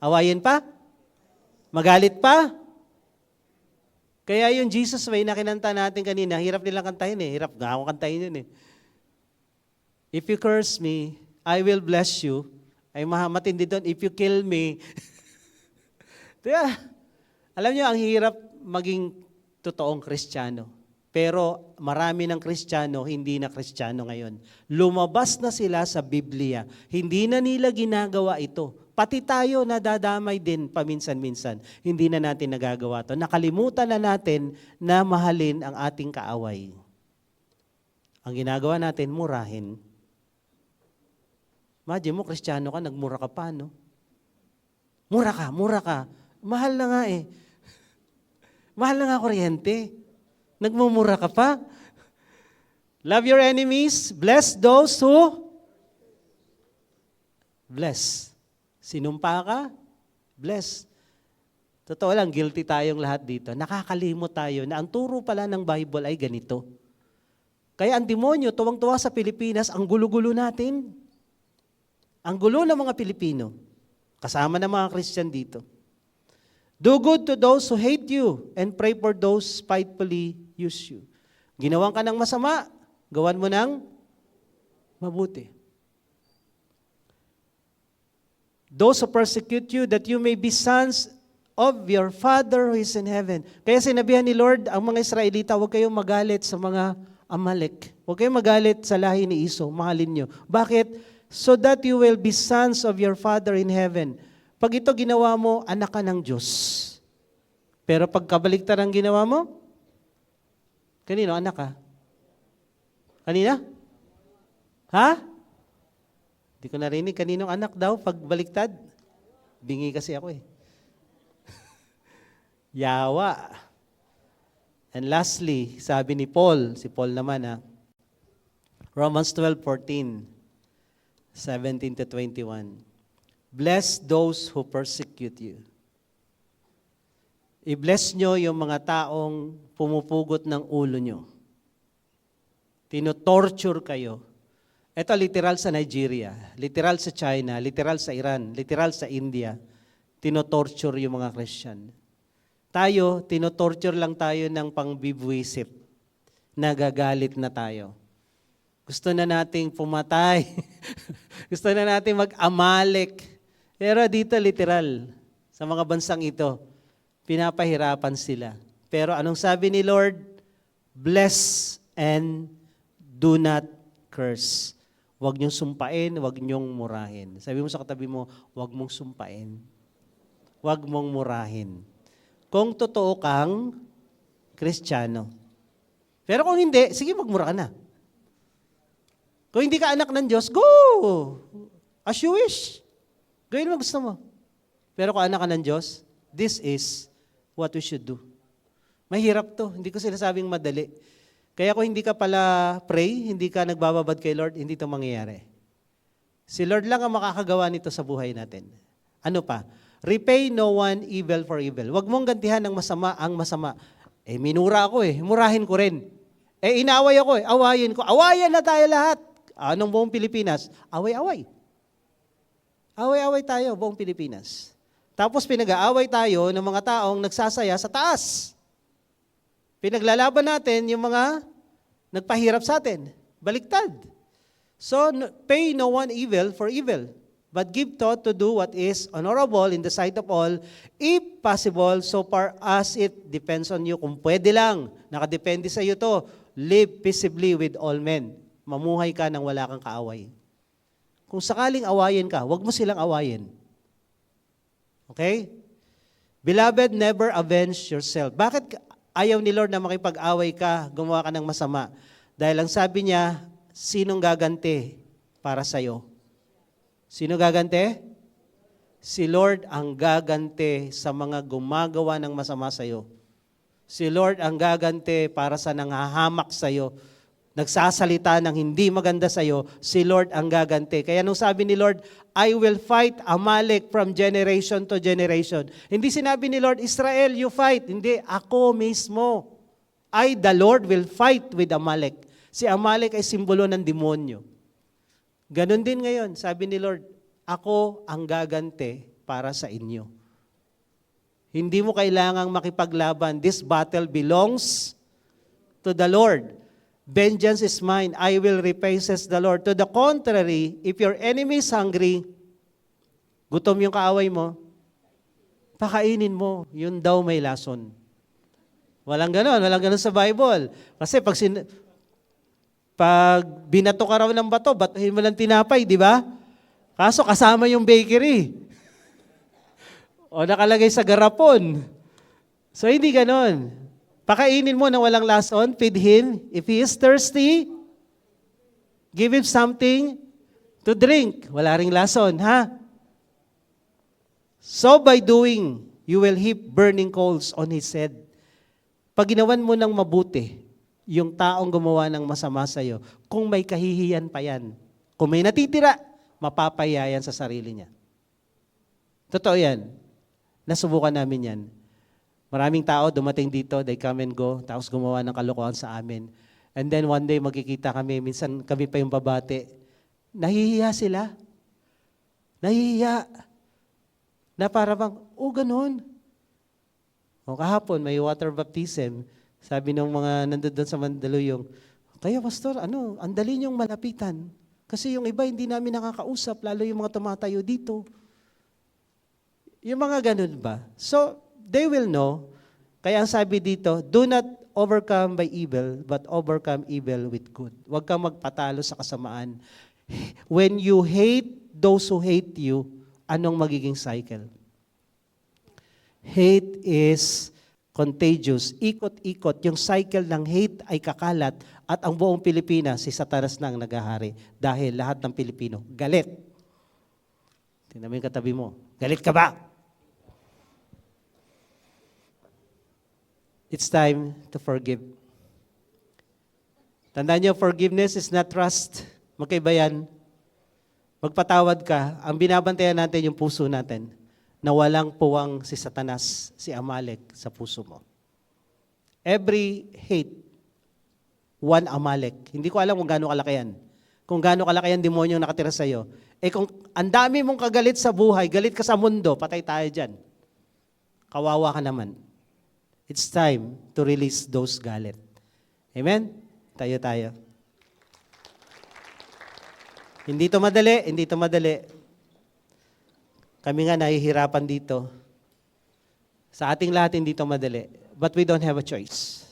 Awayin pa? Magalit pa? Kaya yung Jesus way na kinanta natin kanina, hirap nilang kantahin eh. Hirap nga ako kantahin yun eh. If you curse me, I will bless you. Ay matindi doon, if you kill me. Diba? Alam niyo, ang hirap maging totoong Kristiyano. Pero marami ng Kristiyano, hindi na Kristiyano ngayon. Lumabas na sila sa Biblia. Hindi na nila ginagawa ito. Pati tayo nadadamay din paminsan-minsan. Hindi na natin nagagawa ito. Nakalimutan na natin na mahalin ang ating kaaway. Ang ginagawa natin, murahin. Imagine mo, Kristiyano ka, nagmura ka pa, no? Mura ka. Mahal na nga eh. Mahal na nga kuryente. Nagmumura ka pa. Love your enemies. Bless those who bless. Sinumpa ka, bless. Totoo lang, guilty tayong lahat dito. Nakakalimot tayo na ang turo pala ng Bible ay ganito. Kaya ang demonyo, tuwang-tuwa sa Pilipinas, ang gulo-gulo natin. Ang gulo ng mga Pilipino. Kasama ng mga Christian dito. Do good to those who hate you and pray for those spitefully use you. Ginawan ka ng masama, gawan mo ng mabuti. Those who persecute you, that you may be sons of your Father who is in heaven. Kaya sinabihan ni Lord ang mga Israelita, huwag kayong magalit sa mga Amalek. Huwag kayong magalit sa lahi ni Esau, mahalin nyo. Bakit? So that you will be sons of your Father in heaven. Pag ito ginawa mo, anak ka ng Diyos. Pero pag kabaligtad ang ginawa mo, kanino anak ka? Kanina? Ha? Hindi ko narinig. Kaninong anak daw pag baliktad? Bingi kasi ako eh. Yawa. And lastly, sabi ni Paul, si Paul naman Romans 12:14, 17 to 21. Bless those who persecute you. I-bless nyo yung mga taong pumupugot ng ulo nyo. Tinotorture kayo. Ito literal sa Nigeria, literal sa China, literal sa Iran, literal sa India. Tinotorture yung mga Christian. Tayo, tinotorture lang tayo ng pangbibwisip. Nagagalit na tayo. Gusto na nating pumatay. Gusto na nating mag-Amalek. Pero dito literal, sa mga bansang ito, pinapahirapan sila. Pero anong sabi ni Lord? Bless and do not curse. Huwag niyong sumpain, huwag niyong murahin. Sabi mo sa katabi mo, huwag mong sumpain. Huwag mong murahin. Kung totoo kang Kristiyano. Pero kung hindi, sige magmura ka na. Kung hindi ka anak ng Diyos, go! As you wish. Gawin mo gusto mo. Pero kung anak ka ng Diyos, this is what we should do. Mahirap to. Hindi ko sinasabing madali. Kaya kung hindi ka pala pray, hindi ka nagbababad kay Lord, hindi to mangyayari. Si Lord lang ang makakagawa nito sa buhay natin. Ano pa? Repay no one evil for evil. Huwag mong gantihan ng masama ang masama. Minura ako murahin ko rin. Inaway ako awayin ko. Awayan na tayo lahat. Anong buong Pilipinas? Away-away. Away-away tayo, buong Pilipinas. Tapos pinag-aaway tayo ng mga taong nagsasaya sa taas. Pinaglalaban natin yung mga nagpahirap sa atin. Baliktad. So, pay no one evil for evil, but give thought to do what is honorable in the sight of all, if possible, so far as it depends on you. Kung pwede lang, nakadepende sa iyo to, live peaceably with all men. Mamuhay ka nang wala kang kaaway. Kung sakaling awayin ka, huwag mo silang awayin. Okay? Beloved, never avenge yourself. Bakit ayaw ni Lord na makipag-away ka, gumawa ka ng masama? Dahil ang sabi niya, sinong gaganti para sa'yo? Sino gaganti? Si Lord ang gaganti sa mga gumagawa ng masama sa'yo. Si Lord ang gaganti para sa nanghahamak sa'yo. Nagsasalita ng hindi maganda sa'yo, si Lord ang gaganti. Kaya nung sabi ni Lord, I will fight Amalek from generation to generation. Hindi sinabi ni Lord, Israel, you fight. Hindi, ako mismo. I, the Lord, will fight with Amalek. Si Amalek ay simbolo ng demonyo. Ganon din ngayon, sabi ni Lord, ako ang gaganti para sa inyo. Hindi mo kailangang makipaglaban. This battle belongs to the Lord. Vengeance is mine, I will repay, says the Lord. To the contrary, if your enemy is hungry, gutom yung kaaway mo, pakainin mo, yun daw may lason. Walang ganon sa Bible. Kasi pag binato ka raw ng bato, batuhin mo ng tinapay, di ba? Kaso kasama yung bakery. O nakalagay sa garapon. So hindi ganon. Pakainin mo na walang lason, feed him. If he is thirsty, give him something to drink. Wala ring lason, ha? So by doing, you will heap burning coals on his head. Pag ginawan mo ng mabuti, yung taong gumawa ng masama sa'yo, kung may kahihiyan pa yan, kung may natitira, mapapaya yan sa sarili niya. Totoo yan. Nasubukan namin yan. Maraming tao dumating dito, they come and go, tapos gumawa ng kalokohan sa amin. And then one day magkikita kami, minsan kami pa yung babate. Nahihiya sila. Nahihiya. Na para bang, ganun. O kahapon, may water baptism. Sabi ng mga nandun doon sa Mandaluyong, kaya pastor, ang dali niyong malapitan. Kasi yung iba hindi namin nakakausap, lalo yung mga tumatayo dito. Yung mga ganun ba? So, they will know. Kaya ang sabi dito, do not overcome by evil, but overcome evil with good. Huwag kang magpatalo sa kasamaan. When you hate those who hate you, anong magiging cycle? Hate is contagious. Ikot-ikot. Yung cycle ng hate ay kakalat at ang buong Pilipinas, si Satanas na ang naghahari. Dahil lahat ng Pilipino, galit. Tingnan mo yung katabi mo. Galit ka ba? It's time to forgive. Tandaan niyo, forgiveness is not trust. Magkaiba yan. Magpatawad ka. Ang binabantayan natin yung puso natin na walang puwang si Satanas, si Amalek sa puso mo. Every hate, one Amalek. Hindi ko alam kung gaano kalaki yan. Kung gaano kalaki yan demonyo nakatira sa'yo. Kung ang dami mong kagalit sa buhay, galit ka sa mundo, patay tayo dyan. Kawawa ka naman. It's time to release those galit. Amen? Tayo. Hindi to madali. Kami nga nahihirapan dito. Sa ating lahat, hindi to madali. But we don't have a choice.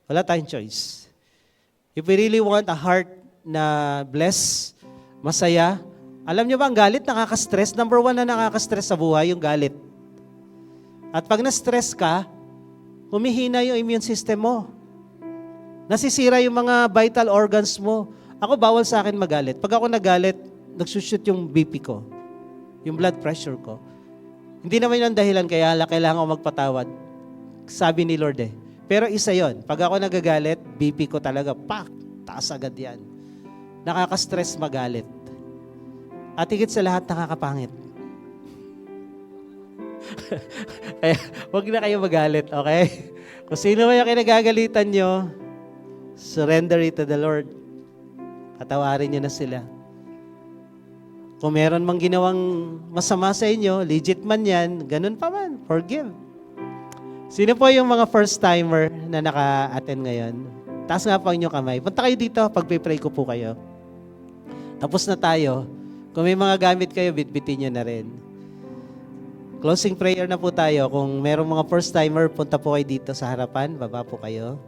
Wala tayong choice. If we really want a heart na blessed, masaya, alam niyo ba, ang galit nakaka-stress? Number 1 na nakaka-stress sa buhay, yung galit. At pag na-stress ka, humihina yung immune system mo. Nasisira yung mga vital organs mo. Ako, bawal sa akin magalit. Pag ako nagalit, nagsushoot yung BP ko, yung blood pressure ko. Hindi naman yun ang dahilan kaya kailangan ko magpatawad. Sabi ni Lord eh. Pero isa yon. Pag ako nagagalit, BP ko talaga, pak, taas agad yan. Nakaka-stress magalit. At higit sa lahat, nakakapangit. Kaya, huwag na kayo magalit, okay? Kung sino man yung kinagagalitan nyo, surrender it to the Lord. Patawarin nyo na sila. Kung meron mang ginawang masama sa inyo, legit man yan, ganun pa man, forgive. Sino po yung mga first-timer na naka-attend ngayon? Taas nga po ang inyong kamay. Punta kayo dito, pag-pray ko po kayo. Tapos na tayo. Kung may mga gamit kayo, bitbitin nyo na rin. Closing prayer na po tayo. Kung merong mga first-timer, punta po kayo dito sa harapan. Baba po kayo.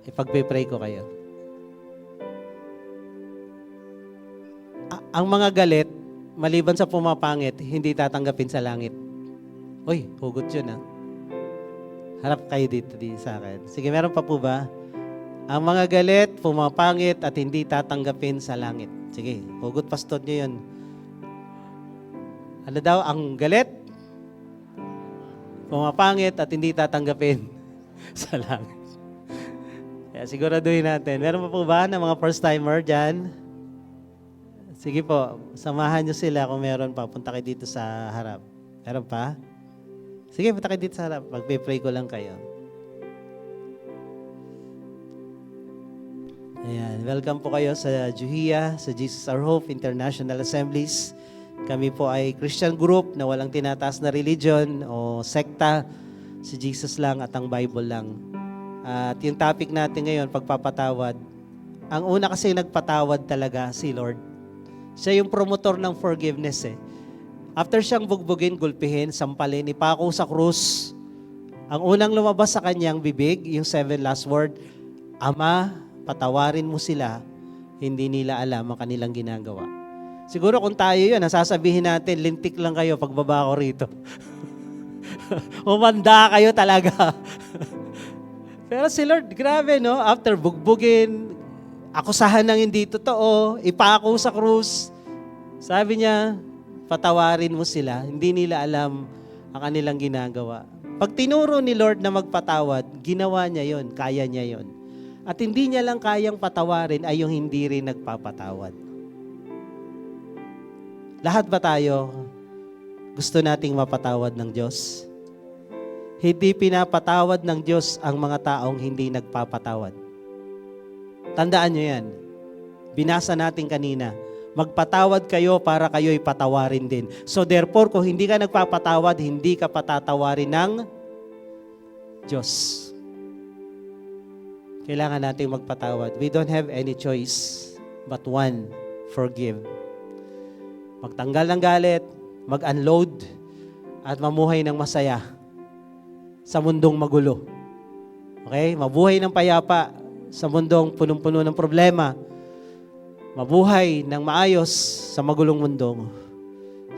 Ipag-pray ko kayo. Ang mga galit, maliban sa pumapangit, hindi tatanggapin sa langit. Uy, hugot yun Harap kayo dito sa akin. Sige, meron pa po ba? Ang mga galit, pumapangit, at hindi tatanggapin sa langit. Sige, hugot pastor nyo yun. Ano daw? Ang galit, pumapangit, at hindi tatanggapin sa langit. Kaya siguraduhin natin. Meron pa po ba ng mga first-timer dyan? Sige po, samahan nyo sila kung meron pa. Punta kayo dito sa harap. Meron pa? Sige, punta kayo dito sa harap. Magpe-pray ko lang kayo. Ayan. Welcome po kayo sa Juhia, sa Jesus Our Hope International Assemblies. Kami po ay Christian group na walang tinataas na religion o sekta. Si Jesus lang at ang Bible lang. At yung topic natin ngayon, pagpapatawad. Ang una kasi nagpatawad talaga si Lord. Siya yung promotor ng forgiveness After siyang bugbugin, gulpihin, sampalin, ipako sa krus, ang unang lumabas sa kanyang bibig, yung 7 last word, Ama, patawarin mo sila, hindi nila alam ang kanilang ginagawa. Siguro kung tayo yun, nasasabihin natin, lintik lang kayo pagbaba ko rito. Umanda kayo talaga. Pero si Lord, grabe no, after bugbugin, akusahan ng hindi totoo, ipako sa krus. Sabi niya, patawarin mo sila, hindi nila alam ang kanilang ginagawa. Pag tinuro ni Lord na magpatawad, ginawa niya yon, kaya niya yon. At hindi niya lang kayang patawarin ay yung hindi rin nagpapatawad. Lahat ba tayo gusto nating mapatawad ng Diyos? Hindi pinapatawad ng Diyos ang mga taong hindi nagpapatawad. Tandaan nyo yan. Binasa natin kanina. Magpatawad kayo para kayo'y patawarin din. So therefore, kung hindi ka nagpapatawad, hindi ka patatawarin ng Diyos. Kailangan natin magpatawad. We don't have any choice but one, forgive. Magtanggal ng galit, mag-unload, at mamuhay ng masaya sa mundong magulo. Okay? Mabuhay ng payapa sa mundong punong-puno ng problema. Mabuhay ng maayos sa magulong mundo.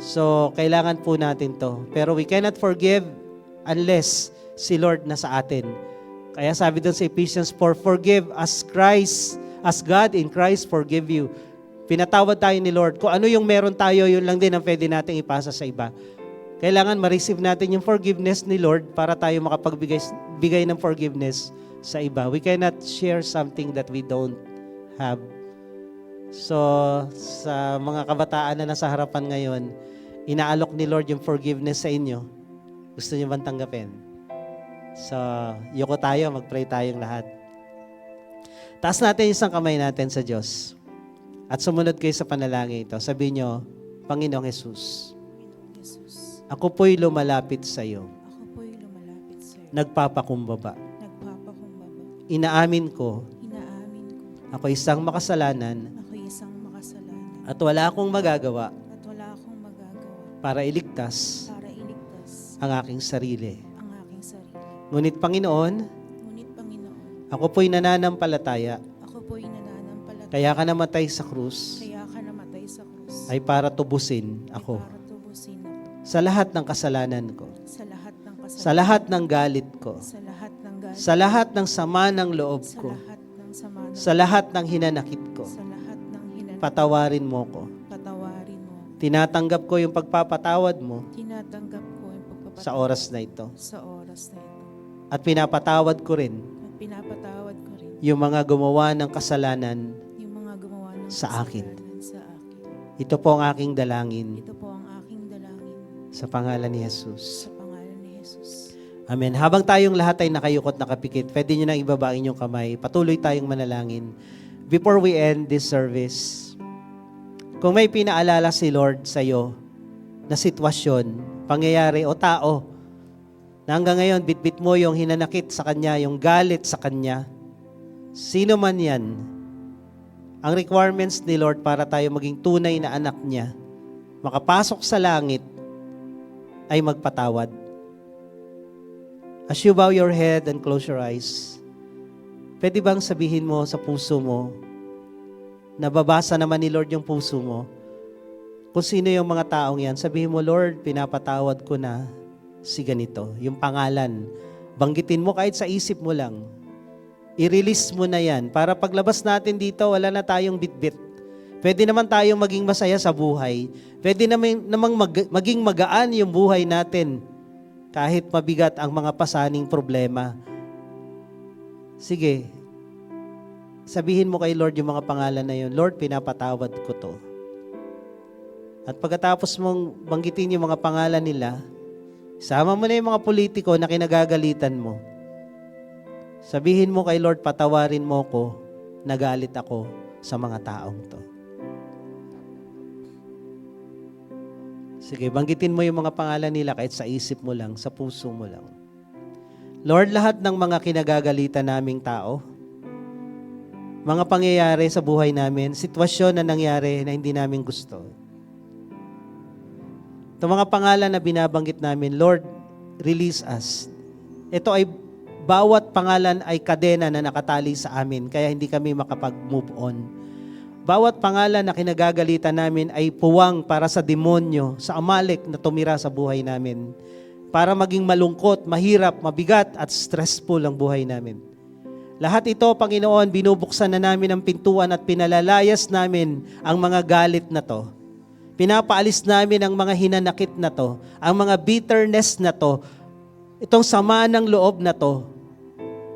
So, kailangan po natin to. Pero we cannot forgive unless si Lord na sa atin. Kaya sabi doon sa Ephesians 4, forgive as God in Christ forgive you. Pinatawad tayo ni Lord. Kung ano yung meron tayo, yun lang din ang pwede nating ipasa sa iba. Kailangan ma-receive natin yung forgiveness ni Lord para tayo makapagbigay ng forgiveness sa iba. We cannot share something that we don't have. So, sa mga kabataan na nasa harapan ngayon, inaalok ni Lord yung forgiveness sa inyo. Gusto niyo bang tanggapin? So, yuko tayo, mag-pray tayong lahat. Taas natin isang kamay natin sa Diyos. At sumunod kayo sa panalangin ito. Sabihin niyo, Panginoong Jesus, ako po'y lumalapit sa iyo. Nagpapakumbaba. Inaamin ko, ako isang makasalanan, at wala akong magagawa para iligtas ang aking sarili. Ngunit Panginoon, ako po'y nananampalataya, kaya ka namatay sa krus, ay para tubusin ako sa lahat ng kasalanan ko, sa lahat ng galit ko, sa lahat ng sama ng loob ko, sa lahat ng hinanakit ko. Patawarin mo ko. Patawarin mo. Tinatanggap ko yung pagpapatawad mo Tinatanggap ko yung pagpapatawad sa oras na ito. sa oras na ito. At pinapatawad ko rin At pinapatawad ko rin yung mga gumawa ng kasalanan yung mga gumawa ng sa akin. kasalanan sa akin. Ito po ang aking dalangin Ito po ang aking dalangin sa pangalan ni Jesus. sa pangalan ni Jesus. Amen. Habang tayong lahat ay nakayukot, nakapikit, pwede nyo na ibaba inyong kamay. Patuloy tayong manalangin. Before we end this service, kung may pinaalala si Lord sa iyo na sitwasyon, pangyayari o tao, na hanggang ngayon bitbit mo yung hinanakit sa Kanya, yung galit sa Kanya, sino man yan, ang requirements ni Lord para tayo maging tunay na anak niya, makapasok sa langit, ay magpatawad. As you bow your head and close your eyes, pwede bang sabihin mo sa puso mo, nababasa naman ni Lord yung puso mo, kung sino yung mga taong yan, sabihin mo, Lord, pinapatawad ko na si ganito, yung pangalan. Banggitin mo kahit sa isip mo lang. I-release mo na yan para paglabas natin dito, wala na tayong bitbit. Pwede naman tayong maging masaya sa buhay. Pwede namang maging magaan yung buhay natin kahit mabigat ang mga pasaning problema. Sige, sabihin mo kay Lord yung mga pangalan na yun, Lord, pinapatawad ko to. At pagkatapos mong banggitin yung mga pangalan nila, sama mo na yung mga politiko na kinagagalitan mo. Sabihin mo kay Lord, patawarin mo ko, nagalit ako sa mga taong to. Sige, banggitin mo yung mga pangalan nila kahit sa isip mo lang, sa puso mo lang. Lord, lahat ng mga kinagagalitan naming tao, mga pangyayari sa buhay namin, sitwasyon na nangyari na hindi namin gusto. Itong mga pangalan na binabanggit namin, Lord, release us. Ito ay, bawat pangalan ay kadena na nakatali sa amin, kaya hindi kami makapag-move on. Bawat pangalan na kinagagalitan namin ay puwang para sa demonyo, sa Amalek na tumira sa buhay namin, para maging malungkot, mahirap, mabigat at stressful ang buhay namin. Lahat ito, Panginoon, binubuksan na namin ang pintuan at pinalalayas namin ang mga galit na to. Pinapaalis namin ang mga hinanakit na to, ang mga bitterness na to, itong sama ng loob na to.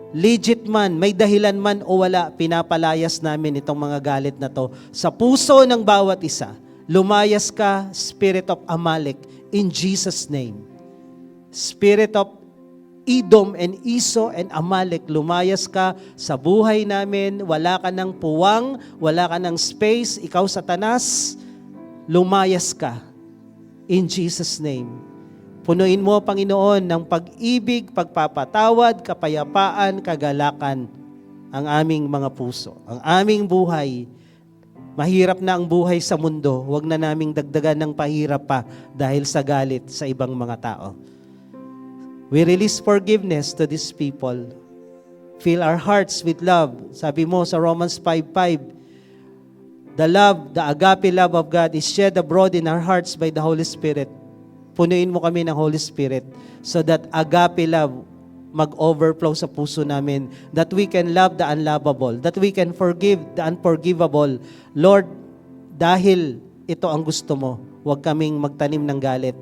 Legit man, may dahilan man o wala, pinapalayas namin itong mga galit na to sa puso ng bawat isa. Lumayas ka, Spirit of Amalek, in Jesus' name. Spirit of Edom and Iso and Amalek, lumayas ka sa buhay namin. Wala ka ng puwang, wala ka ng space. Ikaw, Satanas, lumayas ka. In Jesus' name. Punuin mo, Panginoon, ng pag-ibig, pagpapatawad, kapayapaan, kagalakan ang aming mga puso, ang aming buhay. Mahirap na ang buhay sa mundo. Huwag na naming dagdagan ng pahirap pa dahil sa galit sa ibang mga tao. We release forgiveness to these people. Fill our hearts with love. Sabi mo sa Romans 5:5, the agape love of God is shed abroad in our hearts by the Holy Spirit. Punuin mo kami ng Holy Spirit so that agape love mag-overflow sa puso namin, that we can love the unlovable, that we can forgive the unforgivable. Lord, dahil ito ang gusto mo, huwag kaming magtanim ng galit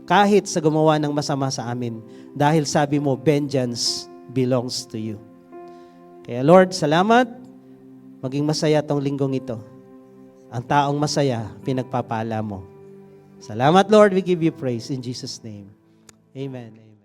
kahit sa gumawa ng masama sa amin. Dahil sabi mo, vengeance belongs to you. Kaya Lord, salamat. Maging masaya tong linggong ito. Ang taong masaya, pinagpapala mo. Salamat, Lord. We give you praise in Jesus' name. Amen. Amen.